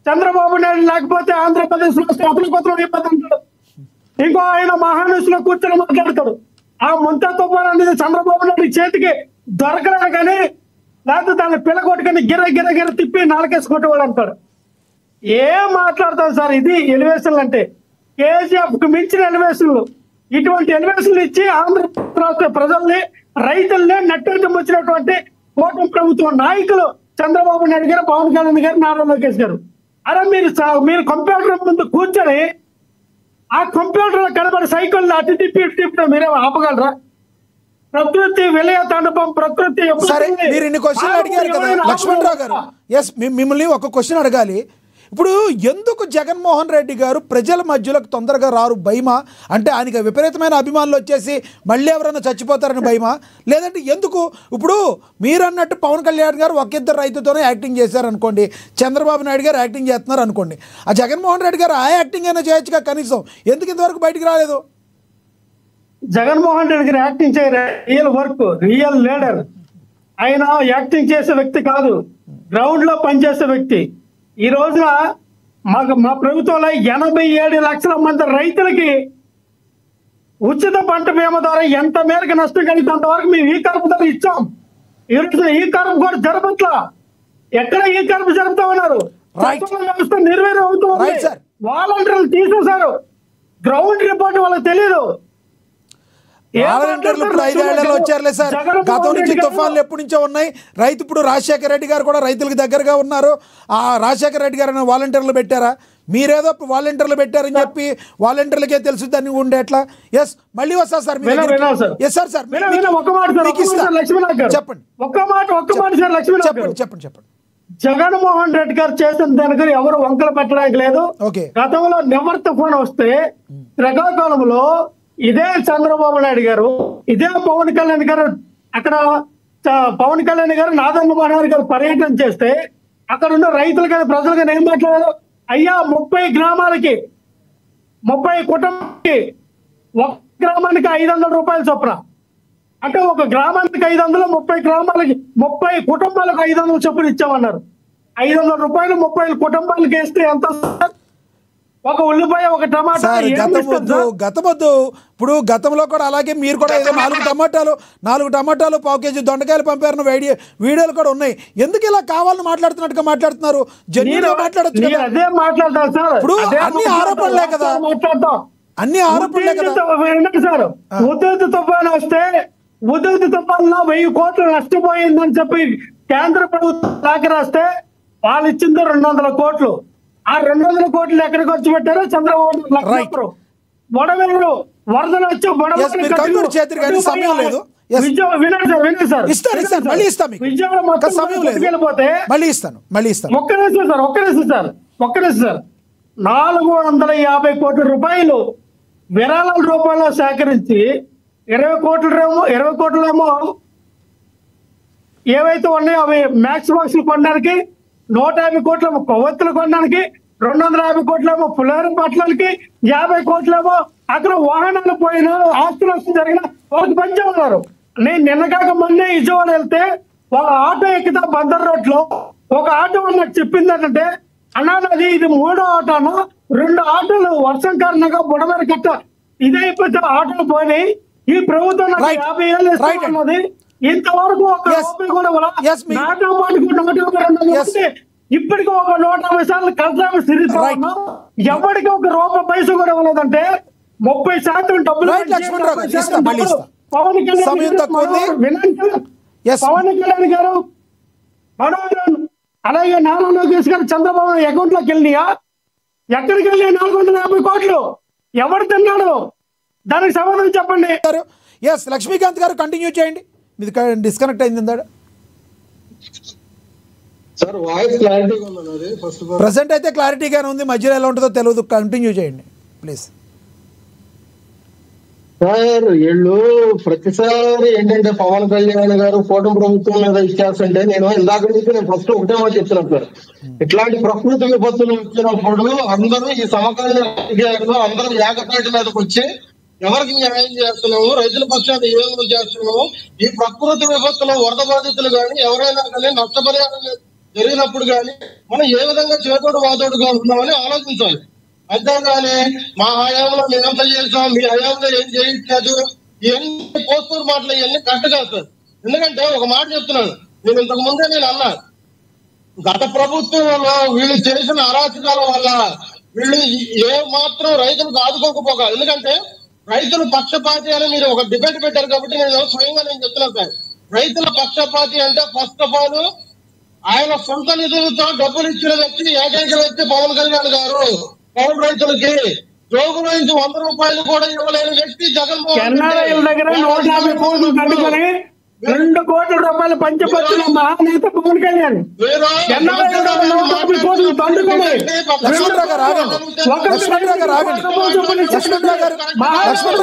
చంద్రబాబు నాయుడు లేకపోతే ఆంధ్రప్రదేశ్ లో అతను ఇబ్బంది అంటాడు. ఇంకో ఆయన మహానుషులో కూర్చొని మాట్లాడతాడు. ఆ ముంతా తుఫాన్ అనేది చంద్రబాబు నాయుడు చేతికి దొరకలేదు కానీ, లేకపోతే దాన్ని పిల్లగొట్టుకొని గిర తిప్పి నాలుకేసి కొట్టేవాడు అంటాడు. ఏం మాట్లాడతారు సార్? ఇది ఎలివేషన్లు అంటే. కేజీఎఫ్ కు మించిన ఎలివేషన్లు. ఇటువంటి ఎలివేషన్లు ఇచ్చి ఆంధ్ర రాష్ట్ర ప్రజల్ని, రైతుల్ని నెట్టేటం వచ్చినటువంటి కూటమి ప్రభుత్వం నాయకులు చంద్రబాబు నాయుడు గారు, పవన్ కళ్యాణ్ గారు, నారా లోకేష్ గారు. అరే మీరు కంప్యూటర్ ముందు కూర్చొని ఆ కంప్యూటర్ కనబడి సైకిల్ అటు తిప్పి మీరేమో ఆపగలరా? ప్రకృతి విలయ తాండవం, ప్రకృతి. సరే, మీరు ఇన్ని క్వశ్చన్లు అడిగారు కదా లక్ష్మణరావు గారు. ఎస్, మిమ్మల్ని ఒక క్వశ్చన్ అడగాలి. ఇప్పుడు ఎందుకు జగన్మోహన్ రెడ్డి గారు ప్రజల మధ్యలోకి తొందరగా రారు భయమా? అంటే ఆయనకి విపరీతమైన అభిమానులు వచ్చేసి మళ్ళీ ఎవరైనా చచ్చిపోతారని భయమా? లేదంటే ఎందుకు? ఇప్పుడు మీరు అన్నట్టు పవన్ కళ్యాణ్ గారు ఒకిద్దరు రైతుతోనే యాక్టింగ్ చేశారనుకోండి, చంద్రబాబు నాయుడు గారు యాక్టింగ్ చేస్తున్నారు అనుకోండి, ఆ జగన్మోహన్ రెడ్డి గారు ఆ యాక్టింగ్ అయినా చేయొచ్చుగా కనీసం, ఎందుకు ఇంతవరకు బయటికి రాలేదు? జగన్మోహన్ రెడ్డి గారు యాక్టింగ్ చేయరు, రియల్ వర్క్, రియల్ లీడర్. ఆయన యాక్టింగ్ చేసే వ్యక్తి కాదు, గ్రౌండ్ లో పనిచేసే వ్యక్తి. ఈ రోజున మా ప్రభుత్వంలో 87 లక్షల మంది రైతులకి ఉచిత పంట బీమా ద్వారా ఎంత మేరకు నష్టం కలిగింది అంతవరకు మేము ఈ కరుపు ద్వారా ఇచ్చాం. ఈ రోజున ఈ కరుపు కూడా జరపట్లా. ఎక్కడ ఈ కరుపు జరుపుతా ఉన్నారు? వ్యవస్థ నిర్వీర్యం అవుతుంది. వాలంటీర్లు తీసేశారు. గ్రౌండ్ రిపోర్ట్ వాళ్ళకి తెలియదు. వాలంటీర్లు ఇప్పుడు 5 ఏళ్లలో వచ్చారులే సార్. గతం నుంచి తుఫాన్లు ఎప్పటి నుంచో ఉన్నాయి. రైతు ఇప్పుడు రాజశేఖర రెడ్డి గారు కూడా రైతులకు దగ్గరగా ఉన్నారు. ఆ రాజశేఖర రెడ్డి గారు వాలంటీర్లు పెట్టారా? మీరేదో వాలంటీర్లు పెట్టారని చెప్పి వాలంటీర్లకే తెలుసు దాన్ని ఉండే ఎట్లా? ఎస్, మళ్ళీ వస్తా సార్. చెప్పండి. జగన్మోహన్ రెడ్డి గారు చేసిన దానికి ఎవరు వంకలు పెట్టడానికి లేదు. గతంలో నెవర్ తుఫాన్ వస్తే శ్రీకాకుళంలో ఇదే చంద్రబాబు నాయుడు గారు, ఇదే పవన్ కళ్యాణ్ గారు, అక్కడ పవన్ కళ్యాణ్ గారు, నాదన్న మనోహర్ గారు పర్యటన చేస్తే అక్కడ ఉన్న రైతులు కానీ ప్రజలు కానీ ఏం మాట్లాడారు? అయ్యా 30 గ్రామాలకి 30 కుటుంబాలకి ఒక గ్రామానికి 500 రూపాయలు చొప్పున, అంటే ఒక గ్రామానికి 500, 30 గ్రామాలకి 30 కుటుంబాలకు 500 చొప్పున ఇచ్చామన్నారు. 500 రూపాయలు 30 కుటుంబాలకి వేస్తే ఎంత? ఒక ఉల్లిపాయ, ఒక టమాటా. గతమొద్దు ఇప్పుడు గతంలో కూడా అలాగే మీరు కూడా ఏదో 4 టమాటాలు 1 కేజీ దొండకాయలు పంపారని వీడియోలు కూడా ఉన్నాయి. ఎందుకు ఇలా కావాలని మాట్లాడుతున్నట్టుగా మాట్లాడుతున్నారు? జెన్యూన్గా మాట్లాడచ్చు. అదే మాట్లాడతారు సార్. ఇప్పుడు అన్ని ఆరోపణలే కదా, అన్ని ఆరోపణలే కదా సార్. ఉద్ధృతి తుఫాను వస్తే ఉద్ధృతి తుఫాన్లో 1000 కోట్లు నష్టపోయిందని చెప్పి కేంద్ర ప్రభుత్వం దాకా రాస్తే వాళ్ళు ఇచ్చింది 200 కోట్లు. ఆ 200 కోట్లు ఎక్కడ ఖర్చు పెట్టారో చంద్రబాబు బొడవెలు వరదలు వచ్చి ఒక్క నిమిషం సార్ 450 కోట్ల రూపాయలు విరాళాల రూపంలో సేకరించి 20 కోట్లేమో ఏవైతే ఉన్నాయో అవి మ్యాక్స్ బాక్స్లు కొనడానికి, 150 కోట్లేమో కొవ్వొత్తులు కొనడానికి, 250 కోట్లేమో పులిహోర పట్లకి, 50 కోట్లేమో అక్కడ వాహనాలు పోయినా ఆస్తులు వస్తు జరిగిన వాళ్ళకి పంచున్నారు. నేను నిన్న కాక మొన్నే విజయవాడ వెళ్తే ఒక ఆటో ఎక్కితే బందర్ రోడ్ లో ఒక ఆటో నాకు చెప్పింది ఏంటంటే, అన్నా నాది ఇది 3వ ఆటోను, 2 ఆటోలు వర్షం కారణంగా బుడమేర కట్ట ఇదైపోతే ఆటోలు పోయినాయి. ఈ ప్రభుత్వం నాకు 50 ఏళ్ళు ఇస్తున్నది. ఇంతవరకు ఒక రూపాయి కూడా నాతో పాటు 152 ఇప్పటికీ ఒక 150 సార్లు కలెక్టర్ తిరుగుతా ఉన్నాం. ఎవరికి ఒక రూపాయి పైసా కూడా ఇవ్వలేదంటే 30% డబ్బులు పవన్ కళ్యాణ్ గారు మనోహర్ అలాగే నారా లోకేష్ గారు చంద్రబాబు అకౌంట్ లోకి వెళ్ళినాయా? ఎక్కడికి వెళ్ళి 450 కోట్లు ఎవరు తిన్నాడు? దానికి సమాధానం చెప్పండి. ఎస్, లక్ష్మీకాంత్ గారు కంటిన్యూ చేయండి. ఇది డిస్కనెక్ట్ అయింది. ప్రెసెంట్ అయితే క్లారిటీగానే ఉంది, మధ్యలో ఎలా ఉంటుందో తెలియదు. కంటిన్యూ చేయండి ప్లీజ్. సార్ వీళ్ళు ప్రతిసారి ఏంటంటే పవన్ కళ్యాణ్ గారు కూటమి ప్రభుత్వం మీద ఇచ్చేస్తుంటే నేను ఇందాక నుంచి నేను ఫస్ట్ ఒకటే మాట చెప్తున్నాను సార్. ఇట్లాంటి ప్రకృతి విపత్తులు వచ్చినప్పుడు అందరూ ఈ సమకాలీన రాజకీయాల్లో అందరూ ఏకతాటి మీదకి వచ్చి ఎవరికి న్యాయం చేస్తున్నాము, రైతుల పక్షాన్ని ఏ విధంగా చేస్తున్నాము, ఈ ప్రకృతి విపత్తులో వరద బాధితులు కానీ ఎవరైనా కానీ నష్టపరిహారం జరిగినప్పుడు కానీ మనం ఏ విధంగా చేతోడు వాతోడుగా ఉంటున్నామని ఆలోచించాలి. అంతేగాని మా హయాంలో మేమంతా చేసాం, మీ హయాంలో ఏం చేయట్లేదు, ఇవన్నీ పోస్తూరు మాటలు ఇవన్నీ కరెక్ట్ కాదు సార్. ఎందుకంటే ఒక మాట చెప్తున్నాను, నేను ఇంతకు ముందే నేను అన్నా, గత ప్రభుత్వంలో వీళ్ళు చేసిన అరాచకాల వల్ల వీళ్ళు ఏ మాత్రం రైతులకు ఆదుకోకపోగా, ఎందుకంటే రైతుల పక్షపాతి అని మీరు ఒక డిబేట్ పెట్టారు కాబట్టి నేను స్వయంగా నేను చెప్తున్నాను సార్. రైతుల పక్షపాతి అంటే ఫస్ట్ ఆఫ్ ఆల్ ఆయన సొంత నిధులతో డబ్బులు ఇచ్చిన వ్యక్తి ఏకైక వ్యక్తి పవన్ కళ్యాణ్ గారు. పౌరు రైతులకి జోగు నుంచి 100 రూపాయలు కూడా ఇవ్వలేని వ్యక్తి జగన్మోహన్ రెడ్డి. 2 కోట్ల రూపాయలు పంచపత్రుల మహానేత పవన్ కళ్యాణ్ కోట్లు దండుకొని లక్ష్మణరావు గారు ఆగండి, లక్ష్మణరావు గారు ఆగండి, లక్ష్మణరావు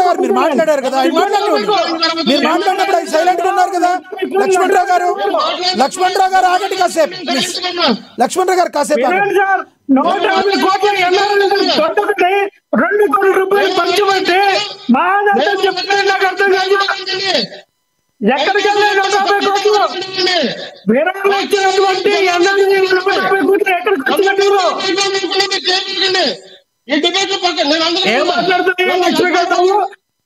గారు మీరు మాట్లాడారు కదా, ఆయన మాట్లాడండి. మీరు మాట్లాడినప్పుడు ఆయన సైలెంట్ గా ఉన్నారు కదా. లక్ష్మణరావు గారు ఆగండి కాసేపు, లక్ష్మణరావు గారు కాసేపు ఆగండి. 150 కోట్ల దండుకొని 2 కోట్ల రూపాయలు పంచబట్టి మహానేత చెప్తే నాకు అర్థం కాదు. ఎక్కడికి వెళ్ళారు 150 కోట్లు? విరాళం వచ్చినటువంటి 150 కోట్లు ఎక్కడికి వచ్చినట్టు ఏం మాట్లాడుతున్నాయి? లక్ష్మీకాంత్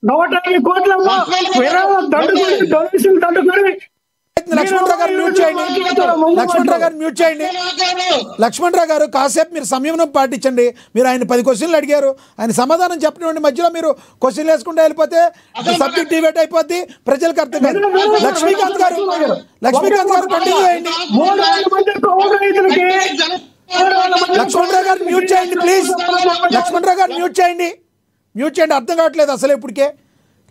150 కోట్లమ్మా విరాళం దండుకొని, డొనేషన్ దండుకొని. లక్ష్మణరావు గారు మ్యూట్ చేయండి, లక్ష్మణరావు గారు మ్యూట్ చేయండి. లక్ష్మణరావు గారు కాసేపు మీరు సంయమనం పాటించండి. మీరు ఆయన 10 క్వశ్చన్లు అడిగారు, ఆయన సమాధానం చెప్పనివ్వండి. మధ్యలో మీరు క్వశ్చన్లు వేసుకుంటూ వెళ్ళిపోతే సబ్జెక్ట్ డిబేట్ అయిపోద్ది, ప్రజలకు అర్థం కాదు. లక్ష్మీకాంత్ గారు కంటిన్యూ చేయండి. లక్ష్మణరావు గారు మ్యూట్ చేయండి ప్లీజ్. లక్ష్మణరావు గారు మ్యూట్ చేయండి. అర్థం కావట్లేదు అసలు ఇప్పటికే.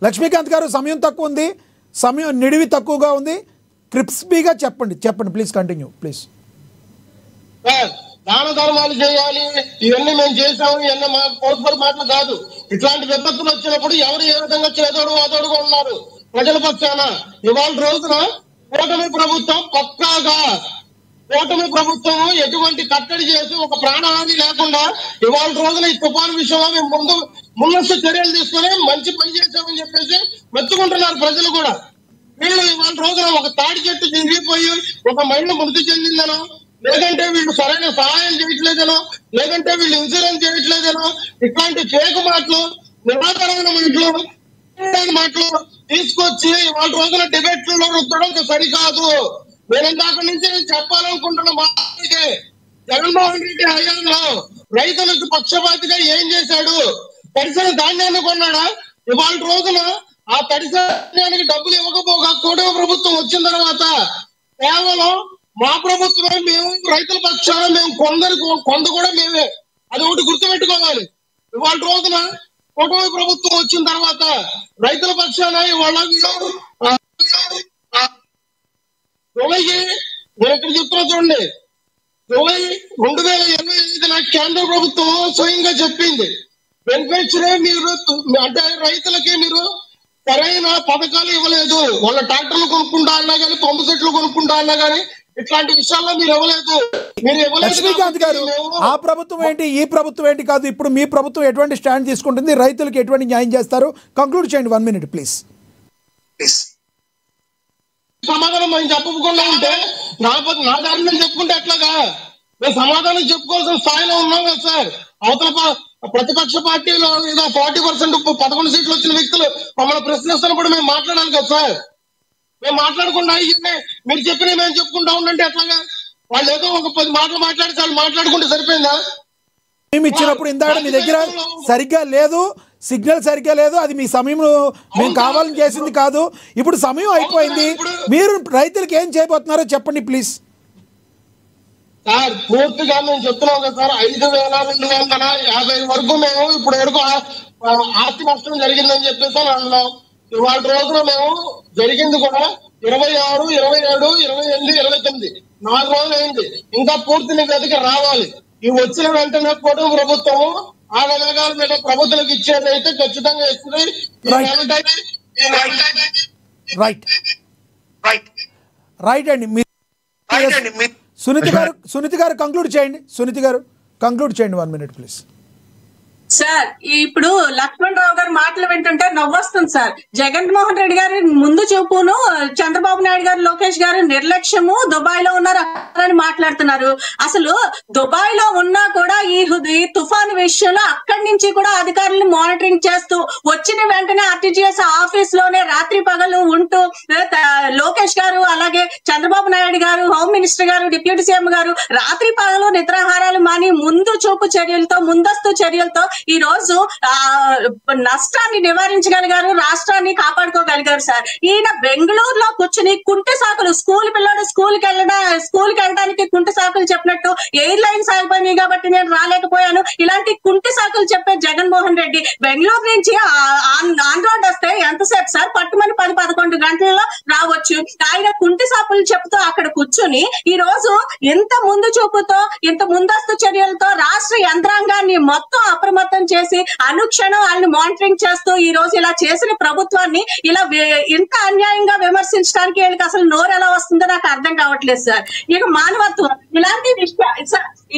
లక్ష్మీకాంత్ గారు సమయం తక్కువ ఉంది, సమయం నిడివి తక్కువగా ఉంది. క్రిస్పీగా చెప్పండి ప్లీజ్, కంటిన్యూ ప్లీజ్. దాన ధర్మాలు చేయాలి, ఇవన్నీ మేము చేసాము, ఇవన్నీ మా కోర్టుపడి మాటలు కాదు. ఇట్లాంటి విపత్తులు వచ్చినప్పుడు ఎవరు ఏ విధంగా చేదోడు వాదోడుగా ఉన్నారు ప్రజల పక్షాన. ఇవాళ రోజున కూటమి ప్రభుత్వం పక్కాగా, కూటమి ప్రభుత్వం ఎటువంటి కట్టడి చేసి ఒక ప్రాణహాని లేకుండా ఇవాళ రోజున ఈ తుఫాను విషయంలో మేము ముందస్తు చర్యలు తీసుకుని మంచి పని చేశామని చెప్పేసి మెచ్చుకుంటున్నారు ప్రజలు కూడా. వీళ్ళు ఇవాళ రోజున ఒక తాడి చెట్టు దిగిపోయి ఒక మహిళ మృతి చెందిందనో, లేదంటే వీళ్ళు సరైన సహాయం చేయట్లేదనో, లేదంటే వీళ్ళు ఇన్సూరెన్స్ చేయట్లేదనో, ఇట్లాంటి ఫేక్ మాటలు, నిరాకరణ మాటలు తీసుకొచ్చి ఇవాళ రోజున డిబేట్లలో రుద్దడం సరికాదు. నేను ఇందాక నుంచి చెప్పాలనుకుంటున్న మాట ఇదే. జగన్మోహన్ రెడ్డి హయాంలో రైతులకు పక్షపాతిగా ఏం చేశాడు? తడిసిన ధాన్యాన్ని కొన్నాడా? ఇవాళ రోజున ఆ తడిసిన ధాన్యానికి డబ్బులు ఇవ్వకపోగా కూటమి ప్రభుత్వం వచ్చిన తర్వాత కేవలం మా ప్రభుత్వమే, మేము రైతుల పక్షాన మేము కొంత కూడా మేమే. అది ఒకటి గుర్తుపెట్టుకోవాలి. ఇవాళ రోజున కూటమి ప్రభుత్వం వచ్చిన తర్వాత రైతుల పక్షాన ఇవాళ జూలైకి నేను ఇక్కడ చెప్తున్నా చూడండి, జూలై 2025 కేంద్ర ప్రభుత్వం స్వయంగా చెప్పింది, బెనిఫిషరీ మీరు అంటే రైతులకి మీరు సరైన పథకాలు ఇవ్వలేదు. వాళ్ళ ట్రాక్టర్లు కొనుక్కుంటా అన్నా కానీ, పంపు సెట్లు కొనుక్కుంటా అన్నా కానీ ఇట్లాంటి విషయాల్లో మీరు ఇవ్వలేదు. లక్ష్మీకాంత్ గారు, ఆ ప్రభుత్వం ఏంటి ఈ ప్రభుత్వం ఏంటి కాదు, ఇప్పుడు మీ ప్రభుత్వం ఎటువంటి స్టాండ్ తీసుకుంటుంది, రైతులకు ఎటువంటి న్యాయం చేస్తారు? కంక్లూడ్ చేయండి 1 minute ప్లీజ్. సమాధానం మేము చెప్పకుండా ఉంటే నా దారి నేను చెప్పుకుంటే ఎట్లాగా? మేము సమాధానం చెప్పుకోవాల్సిన స్థాయిలో ఉన్నాం కదా సార్. అవతల ప్రతిపక్ష పార్టీలో ఏదో 40% 11 సీట్లు వచ్చిన వ్యక్తులు మమ్మల్ని ప్రశ్నిస్తున్నప్పుడు మేము మాట్లాడాలి కదా సార్. మేము మాట్లాడకుండా మీరు చెప్పినవి మేము చెప్పుకుంటా ఉండంటే ఎట్లాగా? వాళ్ళు ఏదో ఒక 10 మాటలు మాట్లాడి వాళ్ళు మాట్లాడుకుంటే సరిపోయిందా? మేము ఇచ్చినప్పుడు ఇందాక మీ దగ్గర సరిగ్గా లేదు, సిగ్నల్ సరిగ్గా లేదు, అది మీ సమయం మేము కావాలని చేసింది కాదు. ఇప్పుడు సమయం అయిపోయింది, మీరు రైతులకు ఏం చేయబోతున్నారో చెప్పండి ప్లీజ్. సార్ పూర్తిగా మేము చెప్తున్నాం కదా సార్, 5,250 వరకు మేము ఇప్పుడు వరకు ఆస్తి నష్టం జరిగిందని చెప్పేసి అన్నాం. ఇవాళ రోజున మేము జరిగింది కూడా 26, 27, 28, 29 4 రోజులు అయింది. ఇంకా పూర్తి నివేదిక రావాలి. ఇవి వచ్చిన వెంటనే కూటమి ప్రభుత్వం ఆ విధానాల మీద ప్రభుత్వాలకు ఇచ్చేది అయితే ఖచ్చితంగా ఇస్తుంది. రైట్ అండి. సునీత గారు కంక్లూడ్ చేయండి 1 minute ప్లీజ్. సార్ ఇప్పుడు లక్ష్మణరావు గారు మాటలు వింటుంటే నవ్వొస్తుంది సార్. జగన్మోహన్ రెడ్డి గారి ముందు చూపును చంద్రబాబు నాయుడు గారు, లోకేష్ గారు నిర్లక్ష్యము, దుబాయ్ లో ఉన్నారు అని మాట్లాడుతున్నారు. అసలు దుబాయ్ లో ఉన్నా కూడా ఈ తుఫాను విషయంలో అక్కడి నుంచి కూడా అధికారులను మానిటరింగ్ చేస్తూ వచ్చిన వెంటనే ఆర్టీజీఎస్ ఆఫీస్ లోనే రాత్రి పగలు ఉంటూ లోకేష్ గారు, అలాగే చంద్రబాబు నాయుడు గారు, హోమ్ మినిస్టర్ గారు, డిప్యూటీ సీఎం గారు రాత్రి పగలు నిద్రాహారాలు మాని ముందస్తు చర్యలతో ఈ రోజు నష్టాన్ని నివారించగలిగారు, రాష్ట్రాన్ని కాపాడుకోగలిగారు సార్. ఈయన బెంగళూరులో కూర్చుని కుంటి సాకులు, స్కూల్ పిల్లలు స్కూల్కి వెళ్ళడానికి కుంటి సాకులు చెప్పినట్టు, ఎయిర్ లైన్స్ ఆగిపోయినాయి కాబట్టి నేను రాలేకపోయాను, ఇలాంటి కుంటి సాకులు చెప్పే జగన్మోహన్ రెడ్డి బెంగళూరు నుంచి ఆన్ రోడ్ వస్తే ఎంతసేపు సార్? పట్టుమని 10-11 గంటల్లో రావచ్చు. ఆయన కుంటి సాపులు చెప్తూ అక్కడ కూర్చుని ఈ రోజు ఎంత ముందు చూపుతో, ఇంత ముందస్తు చర్యలతో రాష్ట్ర యంత్రాంగాన్ని మొత్తం అప్రమత్తం చేసి అనుక్షణం వాళ్ళని మానిటరింగ్ చేస్తూ ఈ రోజు ఇలా చేసిన ప్రభుత్వాన్ని ఇలా ఇంత అన్యాయంగా విమర్శించడానికి వీళ్ళకి అసలు నోరు ఎలా వస్తుందో నాకు అర్థం కావట్లేదు సార్. ఇక మానవత్వం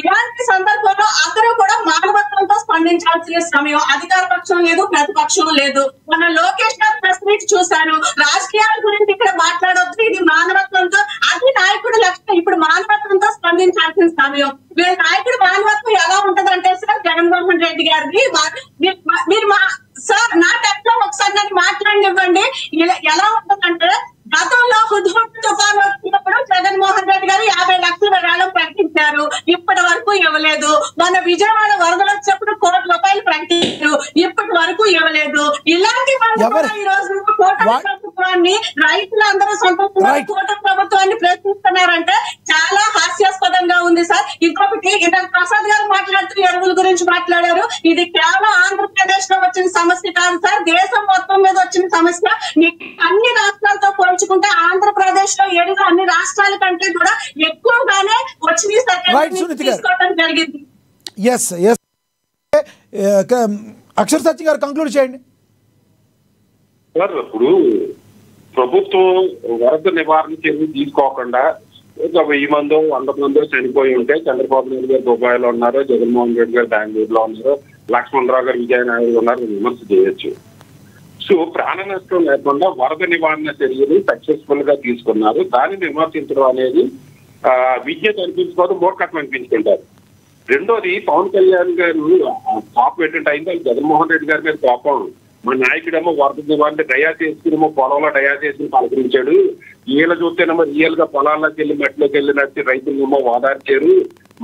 ఇలాంటి సందర్భంలో అందరూ కూడా మానవత్వంతో స్పందించాల్సిన సమయం. అధికార పక్షం లేదు, ప్రతిపక్షం లేదు. మన లోకేష్ గారు ప్రెస్ మీట్ చూశారు, రాజకీయాల గురించి ఇక్కడ మాట్లాడొద్దు, ఇది మానవత్వంతో, అది నాయకుడు లక్ష్యం. ఇప్పుడు మానవత్వంతో స్పందించాల్సిన సమయం. వీళ్ళ నాయకుడు మానవత్వం ఎలా ఉంటదంటే సార్, జగన్మోహన్ రెడ్డి గారిది మీరు సార్ నా టైంలో ఒకసారి నన్ను మాట్లాడినివ్వండి. ఎలా ఉంటుందంటే గతంలో హుద్హుద్ తుఫాన్ వచ్చినప్పుడు జగన్మోహన్ రెడ్డి గారు 50 లక్షల వేలం ప్రకటించారు, ఇప్పటి వరకు ఇవ్వలేదు. మన విజయవాడ వరదలు వచ్చినప్పుడు ₹1,00,00,000 ప్రకటించారు, ఇప్పటి వరకు ఇవ్వలేదు. ఇలాంటి ఈ రోజు కూటమి ప్రభుత్వాన్ని రైతులందరూ సంతోషంగా కూటమి ప్రభుత్వాన్ని ప్రశ్నిస్తున్నారంటే చాలా హాస్యాస్పదంగా ఉంది సార్. ఇంకొకటి ఇంటర్ ప్రసాద్ గారు మాట్లాడుతూ ఎరువుల గురించి మాట్లాడారు. ఇది కేవలం ఆంధ్రప్రదేశ్ లో వచ్చిన సమస్య కాదు సార్, దేశం మొత్తం మీద వచ్చిన సమస్య. అన్ని రాష్ట్రాలతో పోల్చుకుంటే ఆంధ్రప్రదేశ్ లో ఎరువు అన్ని రాష్ట్రాల కంటే కూడా ఎక్కువగానే వచ్చింది తీసుకోవడం జరిగింది. అక్షర సత్య గారు కంక్లూడ్ చేయండి సార్. ఇప్పుడు ప్రభుత్వం వరద నివారణ చర్యలు తీసుకోకుండా ఒక 1000 మందో 100 మందో చనిపోయి ఉంటే చంద్రబాబు నాయుడు గారు దుబాయ్లో ఉన్నారు, జగన్మోహన్ రెడ్డి గారు బెంగళూరులో ఉన్నారు, లక్ష్మణరావు గారు విజయనగరంలో ఉన్నారు, విమర్శ చేయొచ్చు. సో ప్రాణ నష్టం లేకుండా వరద నివారణ చర్యలు సక్సెస్ఫుల్ గా తీసుకున్నారు. దాన్ని విమర్శించడం అనేది విజ్ఞత అనిపించుకోవడం మూర్ఖత్వం అనిపించుకుంటారు. రెండోది, పవన్ కళ్యాణ్ గారు పాపం ఏంటంటే అయింది జగన్మోహన్ రెడ్డి గారి మీద కోపం. మా నాయకుడేమో వరద నివారణ డయా చేసుకునేమో పొలంలో డయా చేసుకుని పలకరించాడు, ఈయన చూస్తేనేమో రియల్ గా పొలాల్లోకి వెళ్ళి మెట్లోకి వెళ్ళినట్టు రైతులేమో ఓదార్చారు.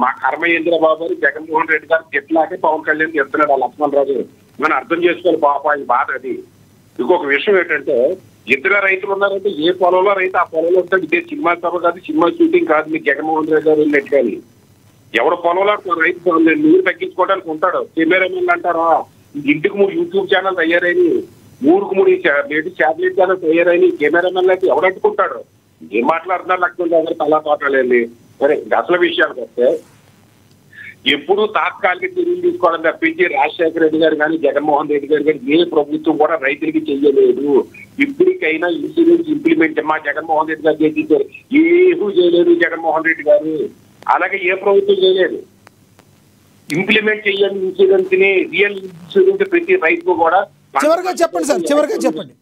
మా కర్మేంద్ర బాబు జగన్మోహన్ రెడ్డి గారు తిట్లాకే పవన్ కళ్యాణ్ చెప్తున్నాడు ఆ లక్ష్మణరావు గారు. మనం అర్థం చేసుకోవాలి పాప ఆయన బాధ అది. ఇంకొక విషయం ఏంటంటే, ఇద్దరు రైతులు ఉన్నారంటే ఏ పొలంలో రైతు ఆ పొలంలో ఉంటాడు. ఇదే సినిమా సభ కాదు, సినిమా షూటింగ్ కాదు. మీరు జగన్మోహన్ రెడ్డి గారు వెళ్ళినట్టు కానీ ఎవడ పొలంలో రైతు నీరు తగ్గించుకోవడానికి ఉంటాడు. కెమెరామెన్లు అంటారా, ఇంటికి 3 యూట్యూబ్ ఛానల్ తయారైన, 3 శాటిలైట్ ఛానల్ తయారైన కెమెరామెన్లు అయితే ఎవడట్టుకుంటాడు? ఏం మాట్లాడుతున్నారు లక్ష్మణరావు గారు తలా తోటలేండి. సరే, అసలు విషయానికి వస్తే ఎప్పుడు తాత్కాలిక చర్యలు తీసుకోవడం తప్పించి రాజశేఖర రెడ్డి గారు కానీ జగన్మోహన్ రెడ్డి గారు కానీ ఏ ప్రభుత్వం కూడా రైతులకి చెయ్యలేదు. ఇప్పటికైనా ఇన్సూరెన్స్ ఇంప్లిమెంట్ మా జగన్మోహన్ రెడ్డి గారు చేసేసారు, ఏమీ చేయలేదు జగన్మోహన్ రెడ్డి గారు. అలాగే ఏ ప్రభుత్వం చేయలేదు. ఇంప్లిమెంట్ చేయాలి ఇన్సూరెన్స్ ని, రియల్ ఇన్సూరెన్స్ ప్రతి రైతు కూడా. చివరిగా చెప్పండి సార్, చివరిగా చెప్పండి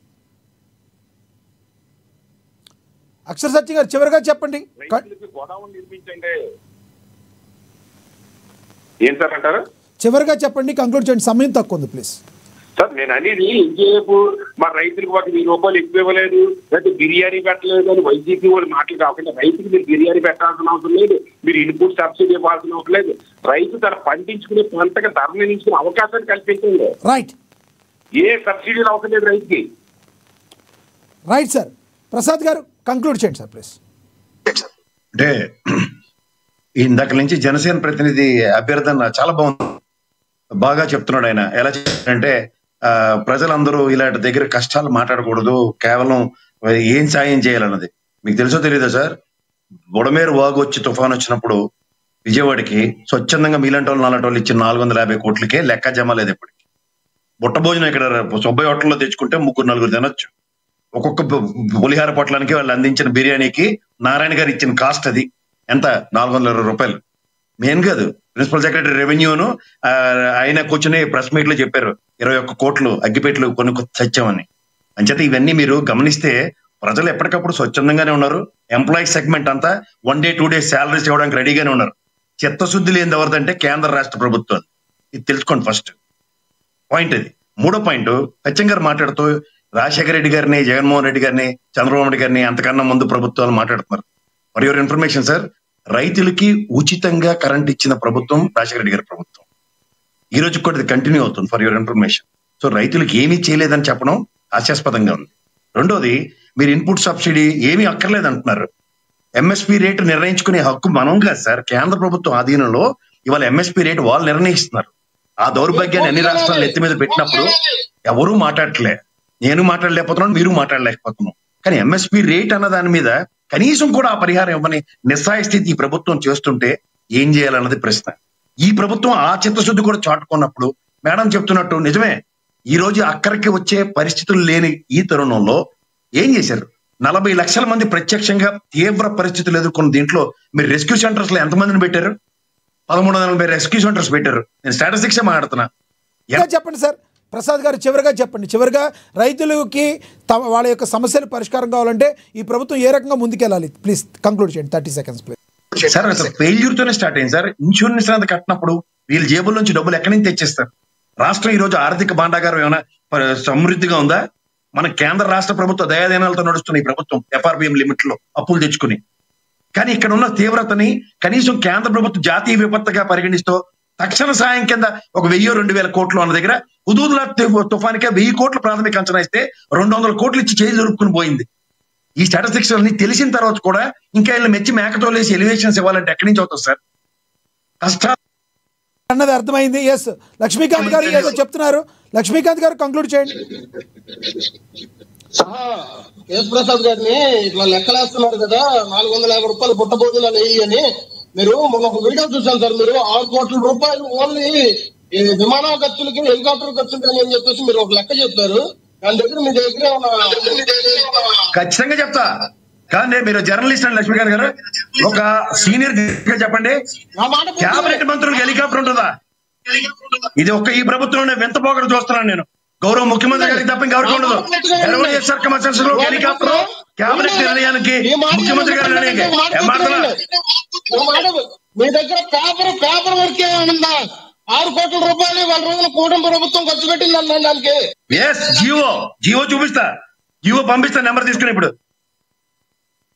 అక్షర సత్య గారు, చివరిగా చెప్పండి. గోదావరి నిర్మించండి. ఏం సార్ అంటారు? చివరిగా చెప్పండి, కంక్లూడ్ చేయండి, సమయం తక్కువ ఉంది ప్లీజ్. సార్ నేను అనేది ఇంకేపు మా రైతులకు ఒక ₹1000 ఎక్కువ ఇవ్వలేదు, లేకపోతే బిర్యానీ పెట్టలేదు అని వైసీపీ వాళ్ళు మాటలు కాకుండా రైతుకి మీరు బిర్యానీ పెట్టాల్సిన అవసరం లేదు, మీరు ఇన్పుట్ సబ్సిడీ ఇవ్వాల్సిన అవసరం లేదు. రైతు తన పండించుకునే పంటగా ధర నిర్ణయించుకునే అవకాశాన్ని కల్పించండి. రైట్, ఏ సబ్సిడీలు అవసరం లేదు రైతుకి. Right sir. ప్రసాద్ గారు కంక్లూడ్ చేయండి సార్ ప్లీజ్. అంటే ఇందాక నుంచి జనసేన ప్రతినిధి అభ్యర్థన చాలా బాగా చెప్తున్నాడు. ఆయన ఎలా చెప్పారంటే, ప్రజలందరూ ఇలాంటి దగ్గర కష్టాలు మాట్లాడకూడదు, కేవలం ఏం సాయం చేయాలన్నది. మీకు తెలుసో తెలీదా సార్, బుడమేరు వాగు వచ్చి తుఫాన్ వచ్చినప్పుడు విజయవాడకి స్వచ్ఛందంగా మీలాంటి వాళ్ళు 4 వాళ్ళు ఇచ్చిన 450 కోట్లకే లెక్క జమ లేదు. ఇప్పటికి బుట్ట భోజనం ఇక్కడ సుబ్బయ్య హోటల్లో తెచ్చుకుంటే 3-4 తినొచ్చు. ఒక్కొక్క పులిహార పొట్లానికి వాళ్ళు అందించిన బిర్యానీకి నారాయణ గారు ఇచ్చిన కాస్ట్ అది ఎంత? ₹420. మెయిన్ కాదు, ప్రిన్సిపల్ సెక్రటరీ రెవెన్యూను ఆయన కూర్చుని ప్రెస్ మీట్ లో చెప్పారు 21 కోట్లు అగ్గిపెట్లు కొన్ని సత్యమని. అంచేత ఇవన్నీ మీరు గమనిస్తే ప్రజలు ఎప్పటికప్పుడు స్వచ్ఛందంగానే ఉన్నారు. ఎంప్లాయీస్ సెగ్మెంట్ అంతా 1 day 2 days శాలరీస్ ఇవ్వడానికి రెడీగానే ఉన్నారు. చిత్తశుద్ధి లేనిది ఎవరిదంటే కేంద్ర రాష్ట్ర ప్రభుత్వాలు. ఇది తెలుసుకోండి ఫస్ట్ పాయింట్. అది 3వ పాయింట్. సత్యం గారు మాట్లాడుతూ రాజశేఖర రెడ్డి గారిని, జగన్మోహన్ రెడ్డి గారిని, చంద్రబాబు నాయుడు గారిని అంతకన్నా ముందు ప్రభుత్వాలు మాట్లాడుతున్నారు. ఫర్ యువర్ ఇన్ఫర్మేషన్ సార్, రైతులకి ఉచితంగా కరెంట్ ఇచ్చిన ప్రభుత్వం రాజశేఖర రెడ్డి గారి ప్రభుత్వం. ఈ రోజు కూడా ఇది కంటిన్యూ అవుతుంది, ఫర్ యువర్ ఇన్ఫర్మేషన్. సో రైతులకు ఏమీ చేయలేదని చెప్పడం హాస్యాస్పదంగా ఉంది. రెండోది, మీరు ఇన్పుట్ సబ్సిడీ ఏమీ అక్కర్లేదంటున్నారు. ఎంఎస్పీ రేటు నిర్ణయించుకునే హక్కు మనం కాదు సార్, కేంద్ర ప్రభుత్వం ఆధీనంలో ఇవాళ ఎంఎస్పీ రేటు వాళ్ళు నిర్ణయిస్తున్నారు. ఆ దౌర్భాగ్యాన్ని అన్ని రాష్ట్రాలు ఎత్తి మీద పెట్టినప్పుడు ఎవరూ మాట్లాడట్లే. నేను మాట్లాడలేకపోతున్నాను, మీరు మాట్లాడలేకపోతున్నాం. కానీ ఎంఎస్పి రేట్ అన్న దాని మీద కనీసం కూడా ఆ పరిహారం ఇవ్వని నిస్సాయ స్థితి ఈ ప్రభుత్వం చేస్తుంటే ఏం చేయాలన్నది ప్రశ్న. ఈ ప్రభుత్వం ఆ చిత్తశుద్ధి కూడా చాటుకున్నప్పుడు మేడం చెప్తున్నట్టు నిజమే, ఈ రోజు అక్కడికి వచ్చే పరిస్థితులు లేని ఈ తరుణంలో ఏం చేశారు? 40 లక్షల మంది ప్రత్యక్షంగా తీవ్ర పరిస్థితులు ఎదుర్కొన్న దీంట్లో మీరు రెస్క్యూ సెంటర్స్ లో ఎంతమందిని పెట్టారు? 1340 రెస్క్యూ సెంటర్స్ పెట్టారు. నేను స్టాటిస్టిక్స్ మాట్లాడుతున్నా. చెప్పండి సార్ ప్రసాద్ గారు, చివరిగా చెప్పండి. చివరిగా రైతులకి వాళ్ళ యొక్క సమస్యలు పరిష్కారం కావాలంటే ఈ ప్రభుత్వం ఏ రకంగా ముందుకెళ్ళాలి? ప్లీజ్ కంక్లూడ్ చేయండి. 30 seconds ప్లీజ్. సార్ అసలు ఫెయిల్యూర్ తోనే స్టార్ట్ అయింది సార్. ఇన్సూరెన్స్ అంత కట్టినప్పుడు వీళ్ళ జేబుల నుంచి డబ్బులు ఎక్కడి నుంచి తెచ్చిస్తారు? రాష్ట్రం ఈ రోజు ఆర్థిక భాండాగారం ఏమైనా సమృద్ధిగా ఉందా? మన కేంద్ర రాష్ట్ర ప్రభుత్వ దయాదీనాలతో నడుస్తున్న ఈ ప్రభుత్వం FRBM లిమిట్ లో అప్పులు తెచ్చుకుని. కానీ ఇక్కడ ఉన్న తీవ్రతని కనీసం కేంద్ర ప్రభుత్వం జాతీయ విపత్తుగా పరిగణిస్తూ తక్షణ సాయం కింద ఒక 1000-2000 కోట్లు అన్న దగ్గర హుదూదుల తుఫానికే 1000 కోట్లు ప్రాథమిక అంచనా ఇస్తే 200 కోట్లు ఇచ్చి చేయి జరుపుకుని పోయింది. ఈ స్టాటిస్టిక్స్ అన్ని తెలిసిన తర్వాత కూడా ఇంకా వీళ్ళు మెచ్చి మేకతోలేసి ఎలివేషన్స్ ఇవ్వాలంటే ఎక్కడి నుంచి అవుతుంది సార్? కష్టాలు అన్నది అర్థమైంది. ఎస్ లక్ష్మీకాంత్ గారు ఏదో చెప్తున్నారు. లక్ష్మీకాంత్ గారు కంక్లూడ్ చేయండి. ఎస్ ప్రసాద్ గారిని ఇట్లా లెక్కలేస్తున్నారు కదా, 450 రూపాయలు పుట్టబోతులు నెయ్యి అని. మీరు మొన్న ఒక వీడియో చూసాను సార్, మీరు 6 కోట్ల రూపాయలు ఓన్లీ విమాన ఖర్చులకి హెలికాప్టర్ ఖర్చులకి అని చెప్పేసి మీరు ఒక లెక్క చెప్పారు. దాని దగ్గర మీ దగ్గర ఖచ్చితంగా చెప్తా. కానీ మీరు జర్నలిస్ట్ అండి లక్ష్మీకాంత్ గారు, ఒక సీనియర్ చెప్పండి, క్యాబినెట్ మంత్రులకు హెలికాప్టర్ ఉంటుందా? ఇది ఒక్క ఈ ప్రభుత్వంలో వింత పోకడ చూస్తున్నాను నేను. గౌరవ ముఖ్యమంత్రి గారికి తప్ప ఇంకెవరికి ఉండదు. హెలికాప్టర్ క్యాబినెట్ నిర్ణయానికి ముఖ్యమంత్రి గారి నిర్ణయానికి మీ దగ్గర పేపర్ వర్క్ ఏమన్నా 6 కోట్ల రూపాయలు వాళ్ళ రోజున కూటమి ప్రభుత్వం ఖర్చు పెట్టింది అన్నాను దానికి. ఎస్ జియో చూపిస్తా, జియో పంపిస్తా నెంబర్ తీసుకుని. ఇప్పుడు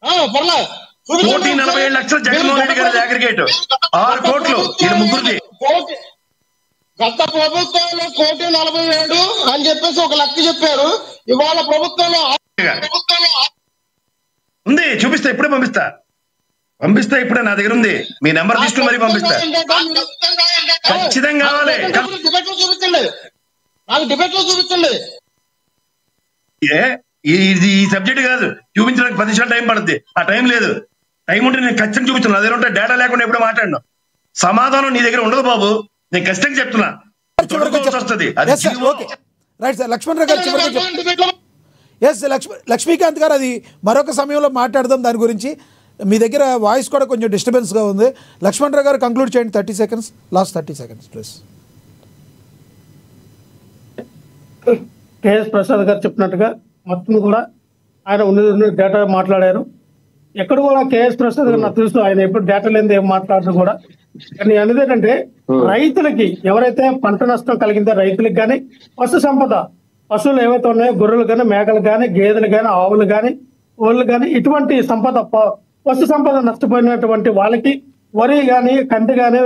147 లక్షలు జగన్మోహన్ రెడ్డి గారి అగ్రిగేట్ 6 కోట్లు ఇది ముగ్గురుది. గత ప్రభుత్వంలో 1,47 అని చెప్పేసి ఒక లెక్క చెప్పారు. ఇవాళ ప్రభుత్వంలో ఉంది, చూపిస్తా, ఇప్పుడే పంపిస్తా. ఇప్పుడే నా దగ్గర ఉంది. మీ నెంబర్ తీసుకుని మరీ పంపిస్తా. ఖచ్చితంగా కావాలి. చూపించండి, నాకు డిబేట్ లో చూపించండి. ఇది ఈ సబ్జెక్ట్ కాదు, చూపించడానికి 10 నిమిషాలు టైం పడుతుంది. ఆ టైం లేదు. టైం ఉంటే నేను ఖచ్చితంగా చూపించాను. అదే ఉంటే డేటా లేకుండా ఎప్పుడూ మాట్లాడను. సమాధానం నీ దగ్గర ఉండదు బాబు, నేను ఖచ్చితంగా చెప్తున్నా. లక్ష్మీకాంత్ గారు అది మరొక సమయంలో మాట్లాడదాం దాని గురించి. మీ దగ్గర వాయిస్ కూడా కొంచెం డిస్టర్బెన్స్ గా ఉంది. లక్ష్మణ్ రావు గారు కంక్లూడ్ చేయండి. 30 seconds, last 30 seconds please. KS Prasad గారు చెప్పినట్టుగా మొత్తం కూడా ఆయన ఉన్న డేటా మాట్లాడారు. ఎక్కడ కూడా కేఎస్ ప్రసాద్ గారు నాకు తెలుసు, ఆయన ఎప్పుడు డేటా లేనిది ఏం మాట్లాడరు కూడా. కానీ అనేది ఏంటంటే రైతులకి ఎవరైతే పంట నష్టం కలిగిందో రైతులకు కానీ పశు సంపద, పశువులు ఏవైతే ఉన్నాయో గొర్రెలు కానీ మేకలు కానీ గేదెలు కానీ ఆవులు కానీ ఓళ్ళు కానీ ఇటువంటి సంపద పశు సంపద నష్టపోయినటువంటి వాళ్ళకి వరి కానీ కంది కానీ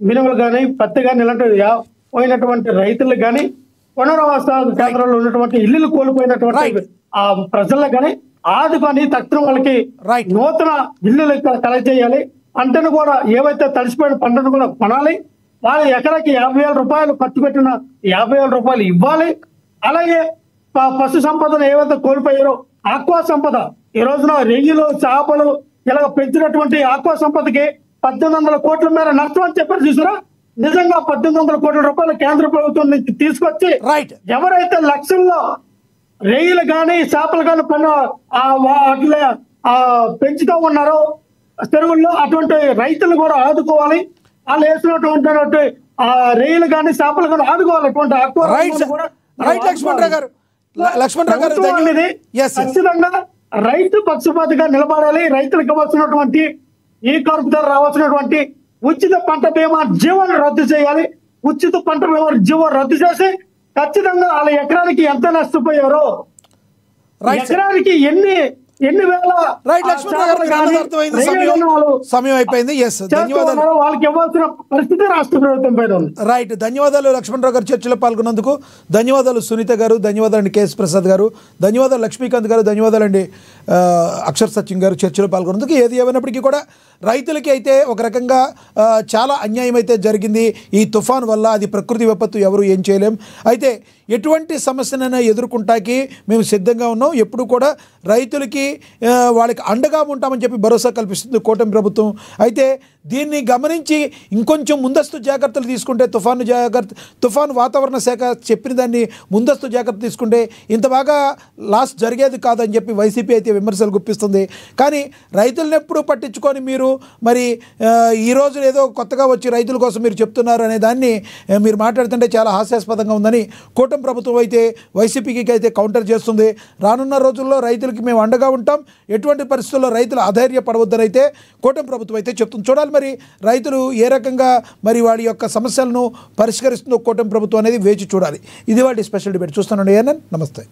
మినుములు కానీ పత్తి కానీ ఇలాంటి పోయినటువంటి రైతులకు కానీ పునరావాస కేంద్రంలో ఉన్నటువంటి ఇల్లులు కోల్పోయినటువంటి ఆ ప్రజలకు కానీ ఆదుకొని తక్షణం వాళ్ళకి నూతన ఇల్లులు కలగజేయాలి. పంటను కూడా ఏవైతే తడిసిపోయిన పంటను కూడా కొనాలి. వాళ్ళు ఎకరాకి 50,000 రూపాయలు ఖర్చు పెట్టిన 50,000 రూపాయలు ఇవ్వాలి. అలాగే పశు సంపదను ఏవైతే కోల్పోయారో ఆక్వా సంపద ఈ రోజున రొయ్యలు చేపలు ఇలా పెంచినటువంటి ఆక్వా సంపదకి 1,800 కోట్ల మేర నష్టం అని చెప్పారు చూసారా. నిజంగా 1,800 కోట్ల రూపాయలు కేంద్ర ప్రభుత్వం నుంచి తీసుకొచ్చి ఎవరైతే లక్షల్లో రొయ్యలు కానీ చేపలు కానీ అట్లా పెంచుతూ ఉన్నారో చెరువుల్లో అటువంటి రైతులు కూడా ఆదుకోవాలి. వాళ్ళు వేసినటువంటి ఆ రొయ్యలు కానీ చేపలు కానీ ఆదుకోవాలి. అటువంటి ఖచ్చితంగా రైతు పక్షపాతిగా నిలబడాలి. రైతులకు ఇవ్వాల్సినటువంటి ఈ కరుపు ధర రావాల్సినటువంటి ఉచిత పంట బీమా జీవాన్ని రద్దు చేయాలి. ఉచిత పంట బీమా జీవో రద్దు చేసి ఖచ్చితంగా వాళ్ళ ఎకరానికి ఎంత నష్టపోయారో, ఎకరానికి ఎన్ని వేల సమయం అయిపోయింది. ధన్యవాదాలు. వాళ్ళకి ఇవ్వాల్సిన పరిస్థితి రాష్ట్ర ప్రభుత్వం పైన ఉంది. రైట్, ధన్యవాదాలు లక్ష్మణరావు గారు చర్చలో పాల్గొన్నందుకు. ధన్యవాదాలు సునీత గారు, ధన్యవాదాలండి కేఎస్ ప్రసాద్ గారు, ధన్యవాదాలు లక్ష్మీకాంత్ గారు, ధన్యవాదాలండి అక్షర్ సత్యం గారు చర్చలో పాల్గొన్నందుకు. ఏది ఏమైనప్పటికీ కూడా రైతులకి అయితే ఒక రకంగా చాలా అన్యాయం అయితే జరిగింది ఈ తుఫాన్ వల్ల. అది ప్రకృతి విపత్తు, ఎవరు ఏం చేయలేం. అయితే ఎటువంటి సమస్యనైనా ఎదుర్కొంటాకి మేము సిద్ధంగా ఉన్నాం. ఎప్పుడు కూడా రైతులకి వాళ్ళకి అండగా ఉంటామని చెప్పి భరోసా కల్పిస్తుంది కూటమి ప్రభుత్వం. అయితే దీన్ని గమనించి ఇంకొంచెం ముందస్తు జాగ్రత్తలు తీసుకుంటే తుఫాను వాతావరణ శాఖ చెప్పిన దాన్ని ముందస్తు జాగ్రత్త తీసుకుంటే ఇంత బాగా లాస్ జరిగేది కాదని చెప్పి వైసీపీ అయితే విమర్శలు గుప్పిస్తుంది. కానీ రైతులను ఎప్పుడు పట్టించుకొని మీరు మరి ఈరోజు ఏదో కొత్తగా వచ్చి రైతుల కోసం మీరు చెప్తున్నారు అనే దాన్ని మీరు మాట్లాడుతుంటే చాలా హాస్యాస్పదంగా ఉందని కూటమి ప్రభుత్వం అయితే వైసీపీకి అయితే కౌంటర్ చేస్తుంది. రానున్న రోజుల్లో రైతులకి మేము అండగా ఉంటాం, ఎటువంటి పరిస్థితుల్లో రైతులు అధైర్యపడవద్దని అయితే కూటమి ప్రభుత్వం అయితే చెప్తుంది. చూడాలి మరి రైతులు ఏ రకంగా మరి వాడి యొక్క సమస్యలను పరిష్కరిస్తుందో కూటమి ప్రభుత్వం అనేది వేచి చూడాలి. ఇది వాటి స్పెషల్ డిబేట్. చూస్తానండి ఏనన్, నమస్తే.